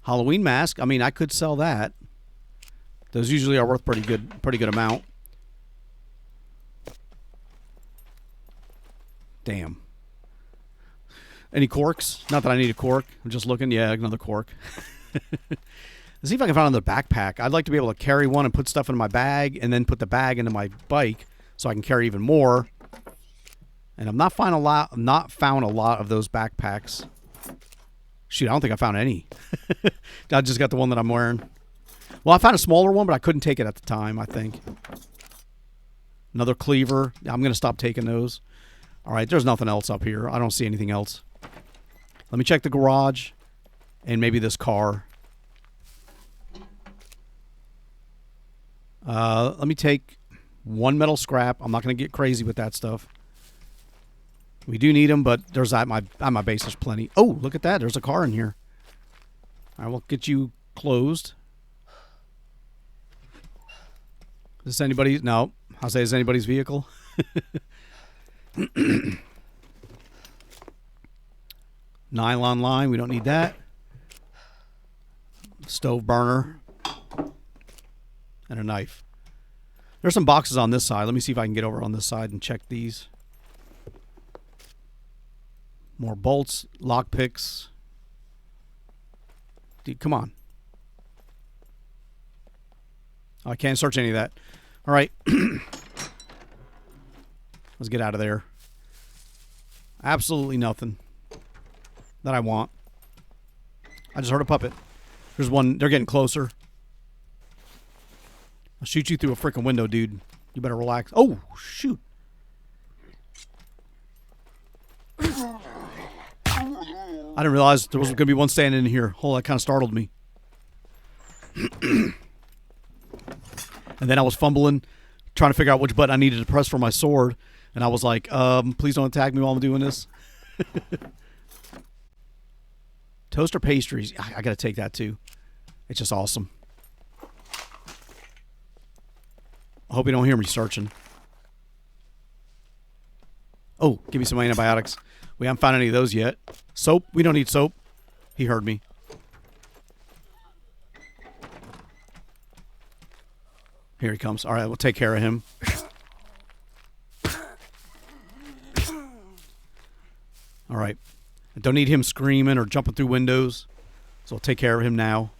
Halloween mask. I mean, I could sell that. Those usually are worth pretty good amount. Damn. Any corks? Not that I need a cork. I'm just looking. Yeah, another cork. Let's see if I can find another backpack. I'd like to be able to carry one and put stuff in my bag and then put the bag into my bike so I can carry even more. And I've not found a lot of those backpacks. Shoot, I don't think I found any. I just got the one that I'm wearing. Well, I found a smaller one, but I couldn't take it at the time, I think. Another cleaver. I'm going to stop taking those. All right, there's nothing else up here. I don't see anything else. Let me check the garage and maybe this car. Let me take one metal scrap. I'm not going to get crazy with that stuff. We do need them, but there's at my base there's plenty. Oh, look at that. There's a car in here. I will get you closed. Is this anybody's? No. I'll say, is anybody's vehicle? Nylon line. We don't need that. Stove burner. And a knife. There's some boxes on this side. Let me see if I can get over on this side and check these. More bolts, lock picks. Dude, come on. Oh, I can't search any of that. All right. Let's get out of there. Absolutely nothing that I want. I just heard a puppet. There's one. They're getting closer. I'll shoot you through a freaking window, dude. You better relax. Oh, shoot. I didn't realize there was going to be one standing in here. Oh, that kind of startled me. And then I was fumbling, trying to figure out which button I needed to press for my sword. And I was like, please don't attack me while I'm doing this. Toaster pastries. I got to take that too. It's just awesome. I hope you don't hear me searching. Oh, give me some antibiotics. We haven't found any of those yet. Soap? We don't need soap. He heard me. Here he comes. All right, we'll take care of him. All right. I don't need him screaming or jumping through windows, so we'll take care of him now.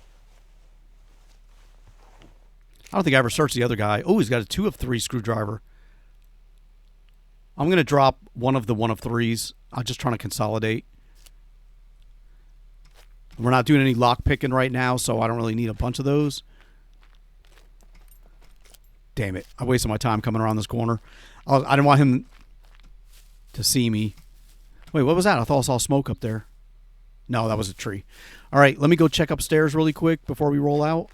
I don't think I ever searched the other guy. Oh, he's got a 2 of 3 screwdriver. I'm going to drop one of the 1 of 3s. I'm just trying to consolidate. We're not doing any lock picking right now, so I don't really need a bunch of those. damn it. I wasted my time coming around this corner. I didn't want him to see me. Wait, what was that? I thought I saw smoke up there. No, that was a tree. All right, let me go check upstairs really quick before we roll out.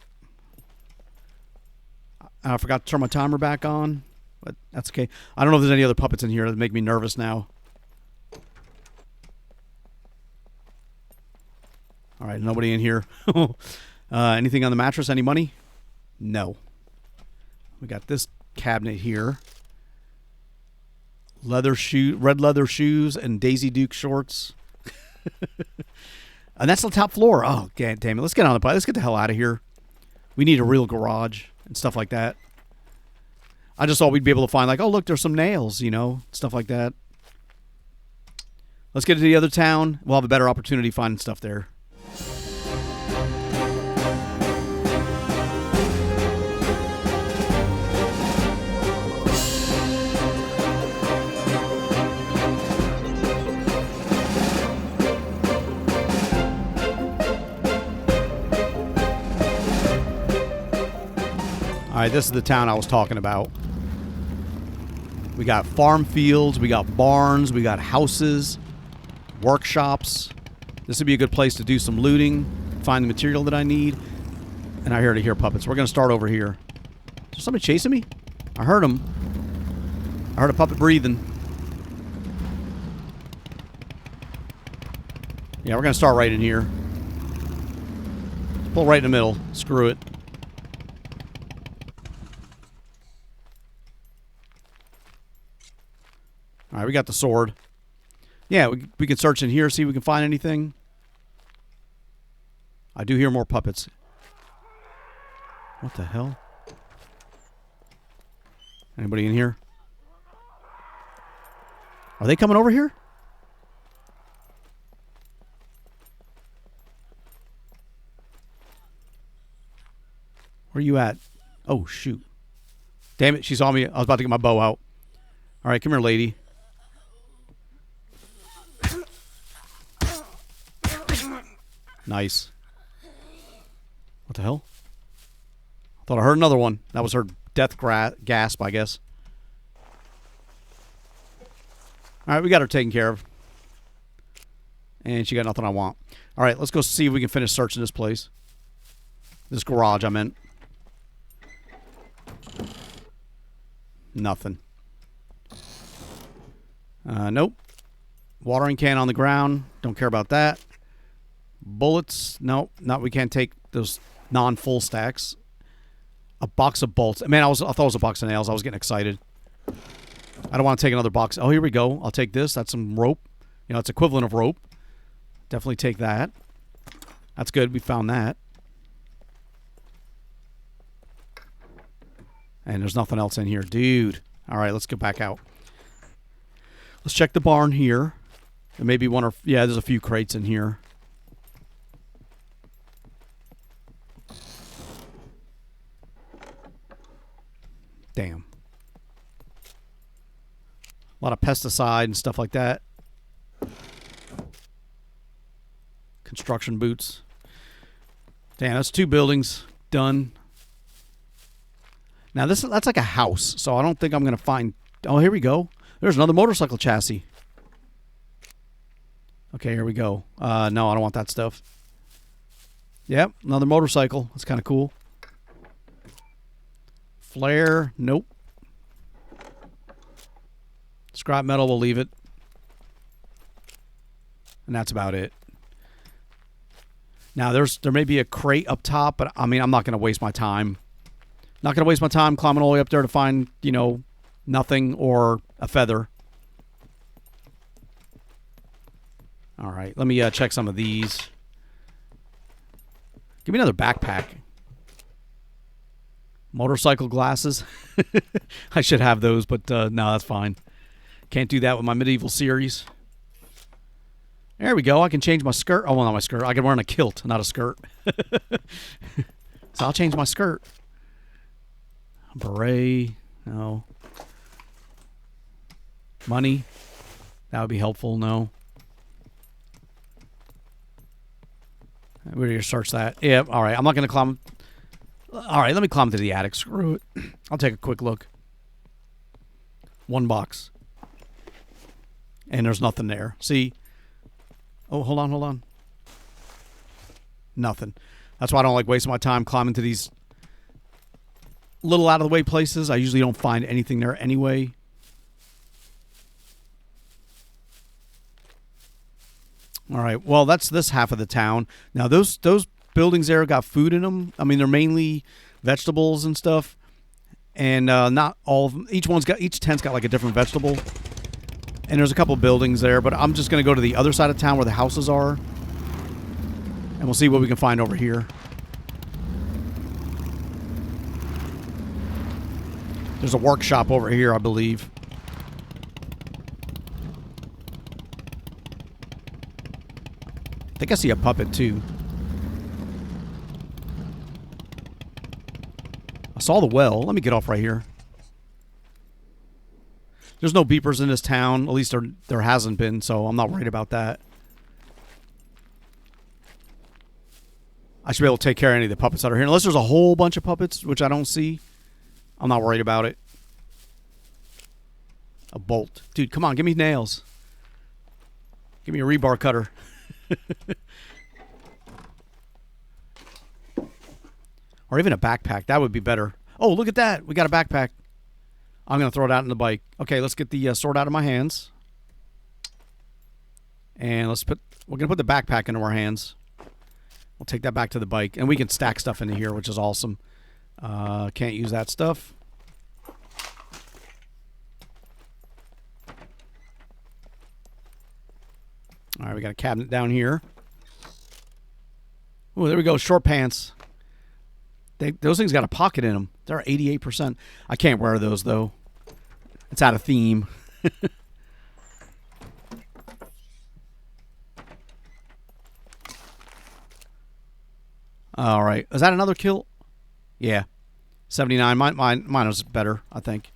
I forgot to turn my timer back on, but that's okay. I don't know if there's any other puppets in here that make me nervous now. All right, nobody in here. Anything on the mattress? Any money? No. We got this cabinet here. Red leather shoes and Daisy Duke shorts. And that's the top floor. Oh, damn it. Let's get on the bike. Let's get the hell out of here. We need a real garage and stuff like that. I just thought we'd be able to find, like, oh, look, there's some nails, you know, stuff like that. Let's get to the other town. We'll have a better opportunity finding stuff there. All right, this is the town I was talking about. We got farm fields, we got barns, we got houses, workshops. This would be a good place to do some looting, find the material that I need. And I hear puppets. We're going to start over here. Is there somebody chasing me? I heard him. I heard a puppet breathing. Yeah, we're going to start right in here. Pull right in the middle. Screw it. All right, we got the sword. Yeah, we can search in here, see if we can find anything. I do hear more puppets. What the hell? Anybody in here? Are they coming over here? Where are you at? Oh, shoot. Damn it, she saw me. I was about to get my bow out. All right, come here, lady. Nice. What the hell? I thought I heard another one. That was her death gasp, I guess. All right, we got her taken care of. And she got nothing I want. All right, let's go see if we can finish searching this place. This garage, I meant. Nothing. Nope. Watering can on the ground. Don't care about that. Bullets. Nope. We can't take those non-full stacks. A box of bolts. Man, I thought it was a box of nails. I was getting excited. I don't want to take another box. Oh, here we go. I'll take this. That's some rope. You know, it's equivalent of rope. Definitely take that. That's good. We found that. And there's nothing else in here. Dude. All right, let's get back out. Let's check the barn here. There may be one or... Yeah, there's a few crates in here. Damn. A lot of pesticide and stuff like that. Construction boots. Damn, that's 2 buildings done. Now that's like a house, so I don't think I'm going to find... Oh, here we go. There's another motorcycle chassis. Okay, here we go. No, I don't want that stuff. Yep, another motorcycle. That's kind of cool. Flare, nope. Scrap metal, we'll leave it. And that's about it. Now, there may be a crate up top, but I mean, I'm not going to waste my time. Not going to waste my time climbing all the way up there to find, you know, nothing or a feather. All right, let me check some of these. Give me another backpack. Motorcycle glasses. I should have those, but no, that's fine. Can't do that with my medieval series. There we go. I can change my skirt. Oh, well, not my skirt. I can wear a kilt, not a skirt. So I'll change my skirt. Beret. No. Money. That would be helpful. No. We're going to search that. Yeah, all right. I'm not going to climb. All right, let me climb to the attic. Screw it. I'll take a quick look. One box. And there's nothing there. See? Oh, hold on. Nothing. That's why I don't like wasting my time climbing to these little out-of-the-way places. I usually don't find anything there anyway. All right, well, that's this half of the town. Now, those buildings there got food in them. I mean, they're mainly vegetables and stuff. And not all of them. Each tent's got like a different vegetable. And there's a couple buildings there, but I'm just going to go to the other side of town where the houses are. And we'll see what we can find over here. There's a workshop over here, I believe. I think I see a puppet, too. I saw the well. Let me get off right here. There's no beepers in this town. At least there hasn't been, so I'm not worried about that. I should be able to take care of any of the puppets that are here. Unless there's a whole bunch of puppets, which I don't see. I'm not worried about it. A bolt. Dude, come on. Give me nails. Give me a rebar cutter. Or even a backpack. That would be better. Oh, look at that. We got a backpack. I'm going to throw it out in the bike. Okay, let's get the sword out of my hands. And we're going to put the backpack into our hands. We'll take that back to the bike. And we can stack stuff into here, which is awesome. Can't use that stuff. All right, we got a cabinet down here. Oh, there we go. Short pants. Those things got a pocket in them. They're 88%. I can't wear those, though. It's out of theme. All right. Is that another kill? Yeah. 79. Mine was better, I think.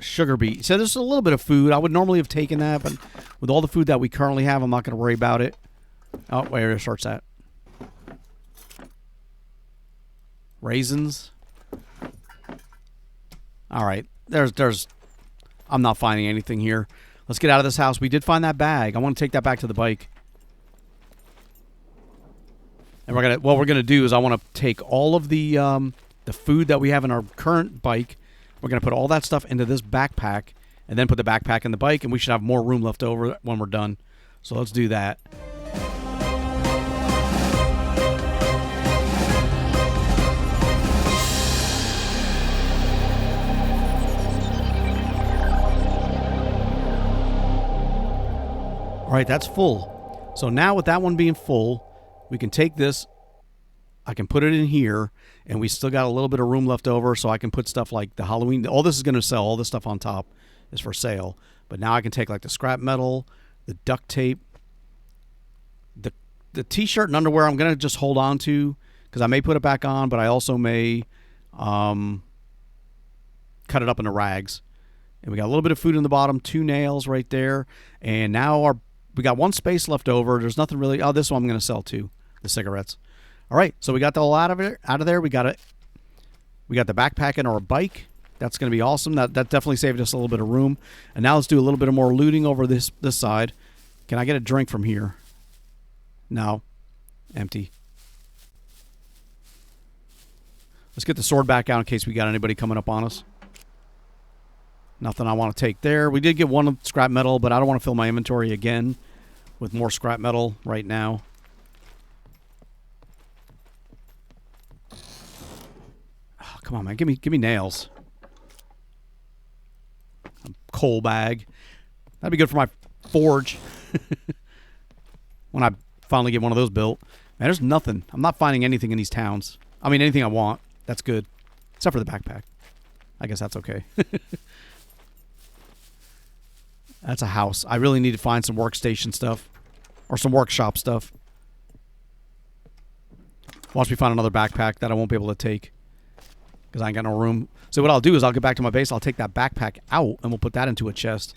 Sugar beet. So there's a little bit of food. I would normally have taken that, but with all the food that we currently have, I'm not going to worry about it. Oh, where it starts at. Raisins. All right. I'm not finding anything here. Let's get out of this house. We did find that bag. I want to take that back to the bike. And what we're gonna do is I want to take all of the food that we have in our current bike. We're gonna put all that stuff into this backpack, and then put the backpack in the bike, and we should have more room left over when we're done. So let's do that. All right, that's full. So now with that one being full, we can take this, I can put it in here, and we still got a little bit of room left over, so I can put stuff like the Halloween. All this is going to sell. All this stuff on top is for sale. But now I can take like the scrap metal, the duct tape, the T-shirt and underwear I'm going to just hold on to because I may put it back on, but I also may cut it up into rags. And we got a little bit of food in the bottom, 2 nails right there, and now we got 1 space left over. There's nothing really. Oh, this one I'm going to sell too, the cigarettes. All right, so we got the all out of there. We got it. We got the backpack in our bike. That's going to be awesome. That definitely saved us a little bit of room. And now let's do a little bit of more looting over this side. Can I get a drink from here? No, empty. Let's get the sword back out in case we got anybody coming up on us. Nothing I want to take there. We did get 1 scrap metal, but I don't want to fill my inventory again with more scrap metal right now. Oh, come on, man. Give me nails. A coal bag. That'd be good for my forge. When I finally get one of those built. Man, there's nothing. I'm not finding anything in these towns. I mean, anything I want. That's good. Except for the backpack. I guess that's okay. That's a house. I really need to find some workstation stuff. Or some workshop stuff. Once we find another backpack that I won't be able to take. Because I ain't got no room. So what I'll do is I'll get back to my base. I'll take that backpack out. And we'll put that into a chest.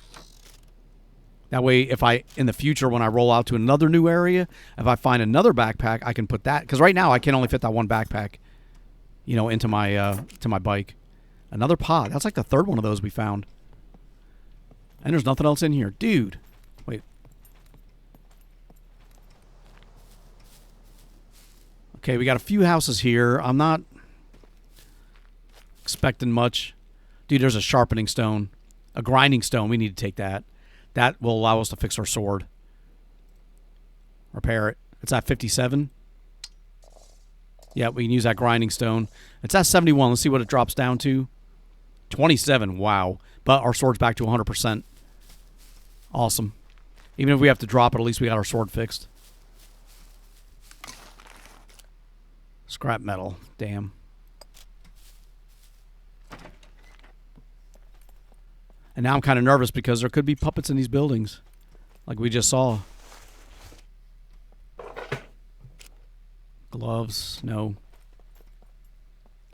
That way, if I, in the future, when I roll out to another new area, if I find another backpack, I can put that. Because right now, I can only fit that one backpack, you know, into my to my bike. Another pod. That's like the third one of those we found. And there's nothing else in here. Dude. Wait. Okay, we got a few houses here. I'm not expecting much. Dude, there's a sharpening stone. A grinding stone. We need to take that. That will allow us to fix our sword. Repair it. It's at 57. Yeah, we can use that grinding stone. It's at 71. Let's see what it drops down to. 27. Wow. But our sword's back to 100%. Awesome. Even if we have to drop it, at least we got our sword fixed. Scrap metal. Damn. And now I'm kind of nervous because there could be puppets in these buildings. Like we just saw. Gloves. No.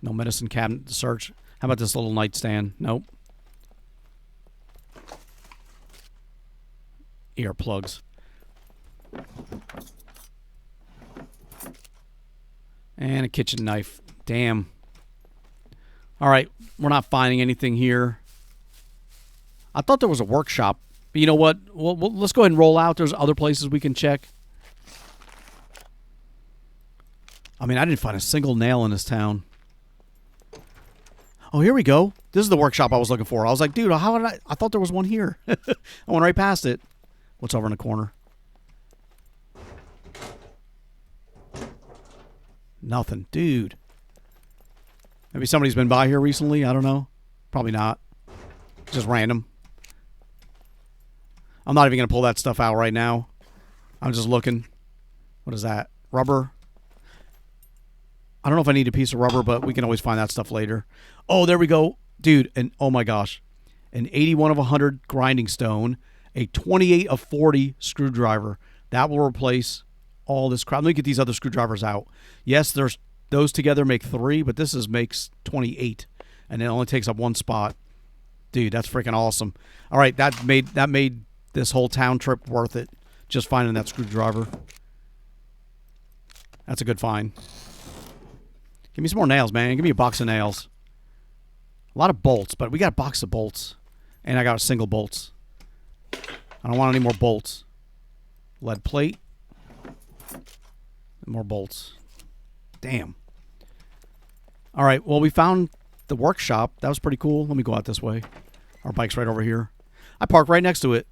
No medicine cabinet to search. How about this little nightstand? Nope. Earplugs. And a kitchen knife. Damn. All right. We're not finding anything here. I thought there was a workshop. But you know what? Let's go ahead and roll out. There's other places we can check. I mean, I didn't find a single nail in this town. Oh, here we go. This is the workshop I was looking for. I was like, dude, how did I thought there was one here. I went right past it. What's over in the corner? Nothing. Dude. Maybe somebody's been by here recently. I don't know. Probably not. Just random. I'm not even going to pull that stuff out right now. I'm just looking. What is that? Rubber? I don't know if I need a piece of rubber, but we can always find that stuff later. Oh, there we go. Dude, and oh my gosh. An 81 of 100 grinding stone. A 28 of 40 screwdriver. That will replace all this crap. Let me get these other screwdrivers out. Yes, there's those together make 3, but this makes 28. And it only takes up 1 spot. Dude, that's freaking awesome. All right, that made this whole town trip worth it. Just finding that screwdriver. That's a good find. Give me some more nails, man. Give me a box of nails. A lot of bolts, but we got a box of bolts. And I got a single bolts. I don't want any more bolts. Lead plate. More bolts. Damn. All right, well, we found the workshop. That was pretty cool. Let me go out this way. Our bike's right over here. I parked right next to it.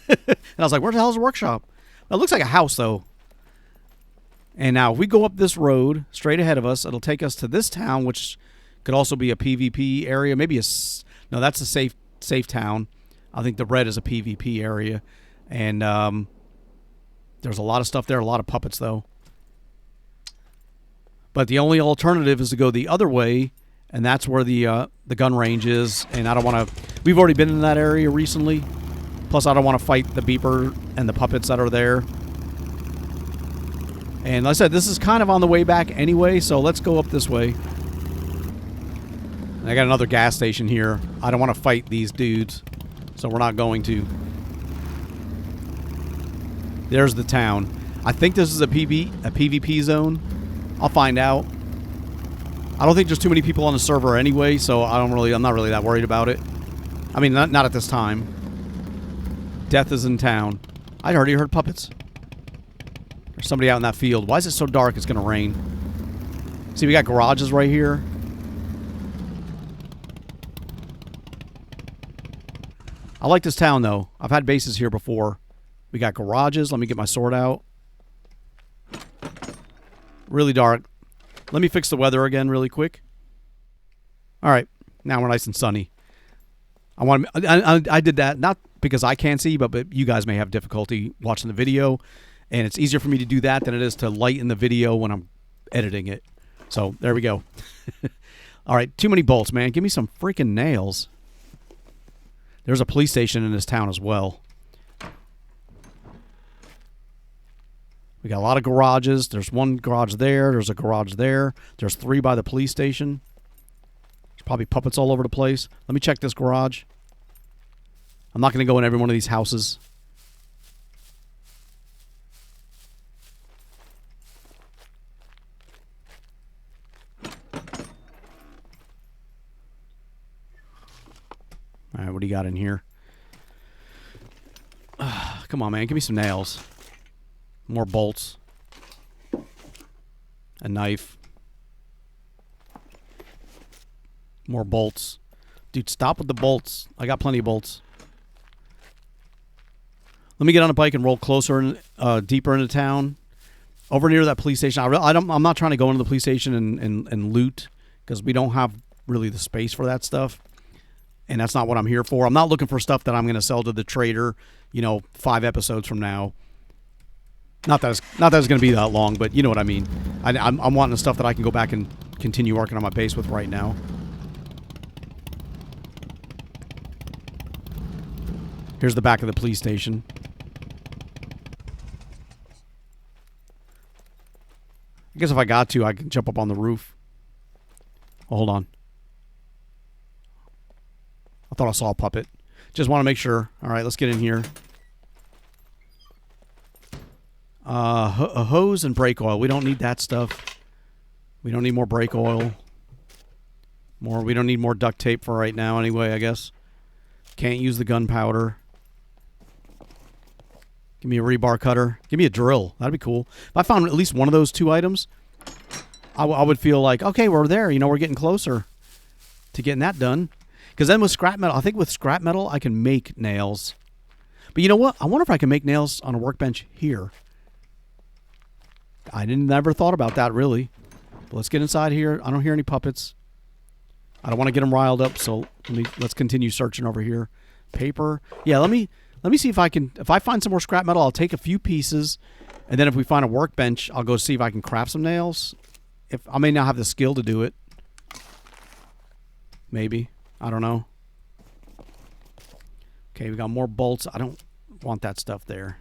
And I was like, where the hell is the workshop? It looks like a house, though. And now, if we go up this road straight ahead of us, it'll take us to this town, which could also be a PvP area. Maybe no, that's a safe town. I think the red is a PvP area. And there's a lot of stuff there, a lot of puppets, though. But the only alternative is to go the other way, and that's where the gun range is. And I don't want to... We've already been in that area recently. Plus, I don't want to fight the beeper and the puppets that are there. And like I said, this is kind of on the way back anyway, so let's go up this way. And I got another gas station here. I don't want to fight these dudes, so we're not going to. There's the town. I think this is a PvP zone. I'll find out. I don't think there's too many people on the server anyway, so I'm not really that worried about it. I mean, not at this time. Death is in town. I already heard puppets. There's somebody out in that field. Why is it so dark? It's going to rain. See, we got garages right here. I like this town, though. I've had bases here before. We got garages. Let me get my sword out. Really dark. Let me fix the weather again really quick. All right. Now we're nice and sunny. I did that not because I can't see, but you guys may have difficulty watching the video. And it's easier for me to do that than it is to lighten the video when I'm editing it. So, there we go. All right, too many bolts, man. Give me some freaking nails. There's a police station in this town as well. We got a lot of garages. There's one garage there. There's a garage there. There's 3 by the police station. There's probably puppets all over the place. Let me check this garage. I'm not going to go in every one of these houses. what he got in here. Come on, man. Give me some nails. More bolts. A knife. More bolts. Dude, stop with the bolts. I got plenty of bolts. Let me get on a bike and roll closer and deeper into town. Over near that police station. I'm not trying to go into the police station and loot, because we don't have really the space for that stuff. And that's not what I'm here for. I'm not looking for stuff that I'm going to sell to the trader, 5 episodes from now. Not that it's going to be that long, but you know what I mean. I'm wanting the stuff that I can go back and continue working on my base with right now. Here's the back of the police station. I guess if I got to, I can jump up on the roof. Oh, hold on. I thought I saw a puppet. Just want to make sure. All right, let's get in here. A hose and brake oil. We don't need that stuff. We don't need more brake oil. We don't need more duct tape for right now anyway, I guess. Can't use the gunpowder. Give me a rebar cutter. Give me a drill. That'd be cool. If I found at least one of those 2 items, I would feel like, okay, we're there. We're getting closer to getting that done. Because then with scrap metal, I think with scrap metal, I can make nails. But you know what? I wonder if I can make nails on a workbench here. I never thought about that, really. But let's get inside here. I don't hear any puppets. I don't want to get them riled up, so let's continue searching over here. Paper. Yeah, let me see if I can. If I find some more scrap metal, I'll take a few pieces, and then if we find a workbench, I'll go see if I can craft some nails. I may not have the skill to do it. Maybe. I don't know. Okay, we got more bolts. I don't want that stuff there.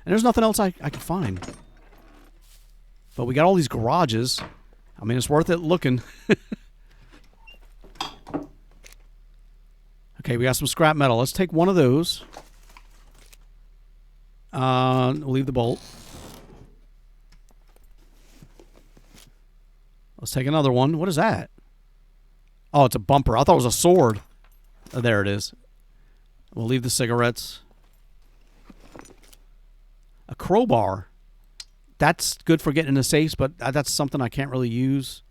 And there's nothing else I can find. But we got all these garages. I mean, it's worth it looking. Okay, we got some scrap metal. Let's take one of those. We'll leave the bolt. Let's take another one. What is that? Oh, it's a bumper. I thought it was a sword. Oh, there it is. We'll leave the cigarettes. A crowbar. That's good for getting into safes, but that's something I can't really use.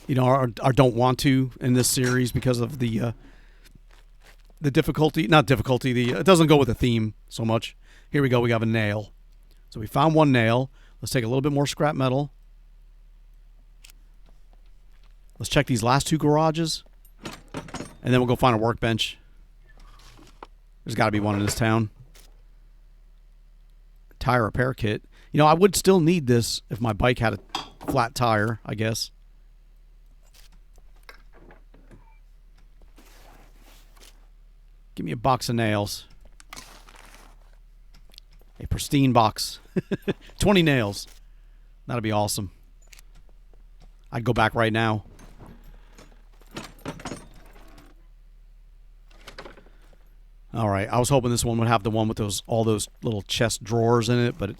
Or don't want to in this series because of the difficulty. Not difficulty. It doesn't go with the theme so much. Here we go. We have a nail. So we found one nail. Let's take a little bit more scrap metal. Let's check these last 2 garages. And then we'll go find a workbench. There's got to be one in this town. Tire repair kit. I would still need this if my bike had a flat tire, I guess. Give me a box of nails. A pristine box. 20 nails. That'd be awesome. I'd go back right now. All right, I was hoping this one would have the one with all those little chest drawers in it, but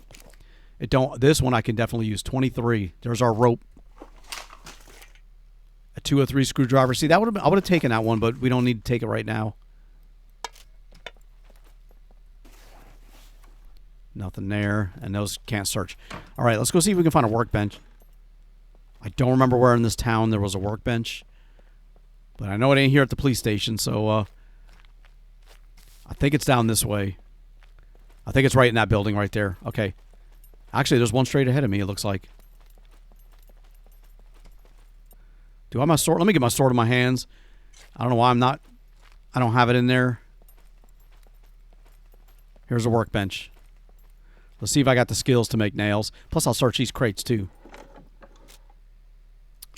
it don't. This one I can definitely use. 23. There's our rope. A 203 screwdriver. See, I would have taken that one, but we don't need to take it right now. Nothing there, and those can't search. All right, let's go see if we can find a workbench. I don't remember where in this town there was a workbench, but I know it ain't here at the police station, so I think it's down this way. I think it's right in that building right there. Okay. Actually, there's one straight ahead of me, it looks like. Do I have my sword? Let me get my sword in my hands. I don't know why I don't have it in there. Here's a workbench. Let's see if I got the skills to make nails. Plus, I'll search these crates, too.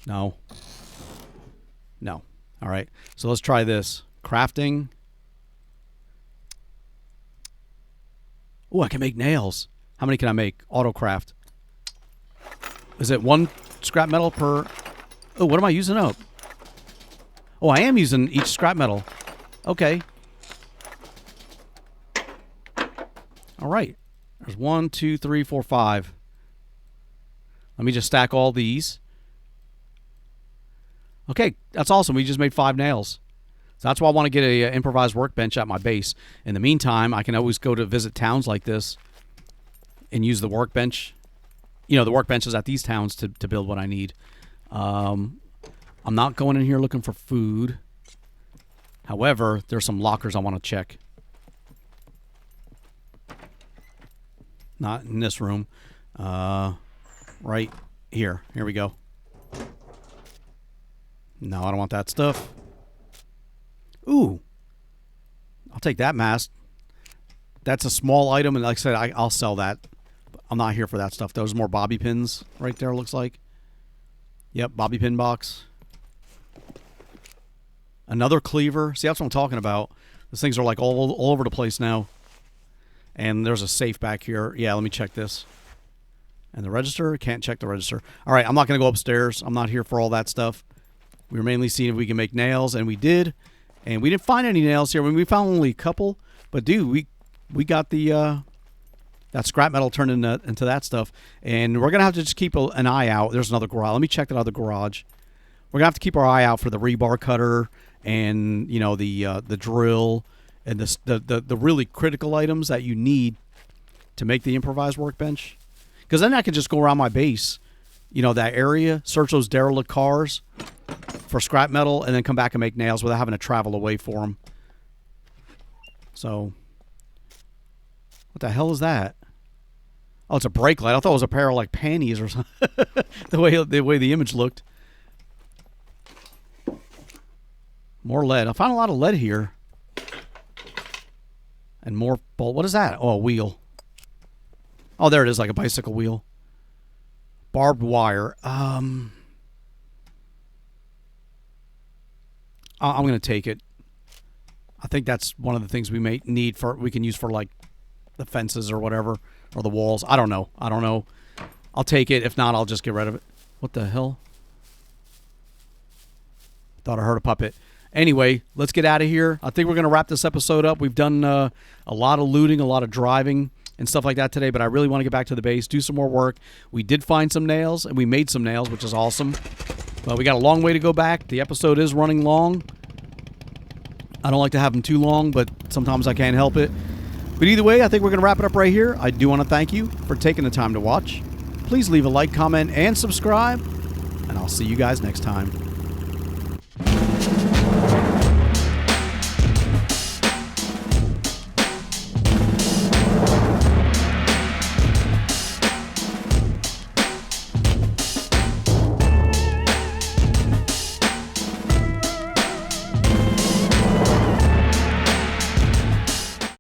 No. No. All right. So let's try this. Crafting. Oh, I can make nails. How many can I make? Autocraft. Is it 1 scrap metal per... Oh, what am I using up? Oh, I am using each scrap metal. Okay. All right. There's 1, 2, 3, 4, 5. Let me just stack all these. Okay, that's awesome. We just made 5 nails. So that's why I want to get a improvised workbench at my base. In the meantime, I can always go to visit towns like this and use the workbench. You know, the workbenches at these towns to build what I need. I'm not going in here looking for food. However, there's some lockers I want to check. Not in this room. Right here. Here we go. No, I don't want that stuff. Ooh. I'll take that mask. That's a small item, and like I said, I'll sell that. I'm not here for that stuff. Those more bobby pins right there, looks like. Yep, bobby pin box. Another cleaver. See, that's what I'm talking about. These things are like all over the place now. And there's a safe back here. Yeah, let me check this. And the register? Can't check the register. All right, I'm not going to go upstairs. I'm not here for all that stuff. We were mainly seeing if we can make nails, and we did. And we didn't find any nails here. I mean, we found only a couple. But, dude, we got the that scrap metal turned into that stuff. And we're going to have to just keep an eye out. There's another garage. Let me check that other garage. We're going to have to keep our eye out for the rebar cutter and, you know, the drill and the really critical items that you need to make the improvised workbench. Because then I can just go around my base, you know, that area, search those derelict cars for scrap metal, and then come back and make nails without having to travel away for them. So, what the hell is that? Oh, it's a brake light. I thought it was a pair of, like, panties or something. the way the image looked. More lead. I found a lot of lead here. And more bolt. What is that? Oh, a wheel. Oh, there it is, like a bicycle wheel. Barbed wire. I'm going to take it. I think that's one of the things we may need for, we can use for, like, the fences or whatever, or the walls. I don't know. I'll take it. If not, I'll just get rid of it. What the hell? Thought I heard a puppet. Anyway, let's get out of here. I think we're going to wrap this episode up. We've done a lot of looting, a lot of driving and stuff like that today, but I really want to get back to the base, do some more work. We did find some nails, and we made some nails, which is awesome. But we got a long way to go back. The episode is running long. I don't like to have them too long, but sometimes I can't help it. But either way, I think we're going to wrap it up right here. I do want to thank you for taking the time to watch. Please leave a like, comment, and subscribe, and I'll see you guys next time.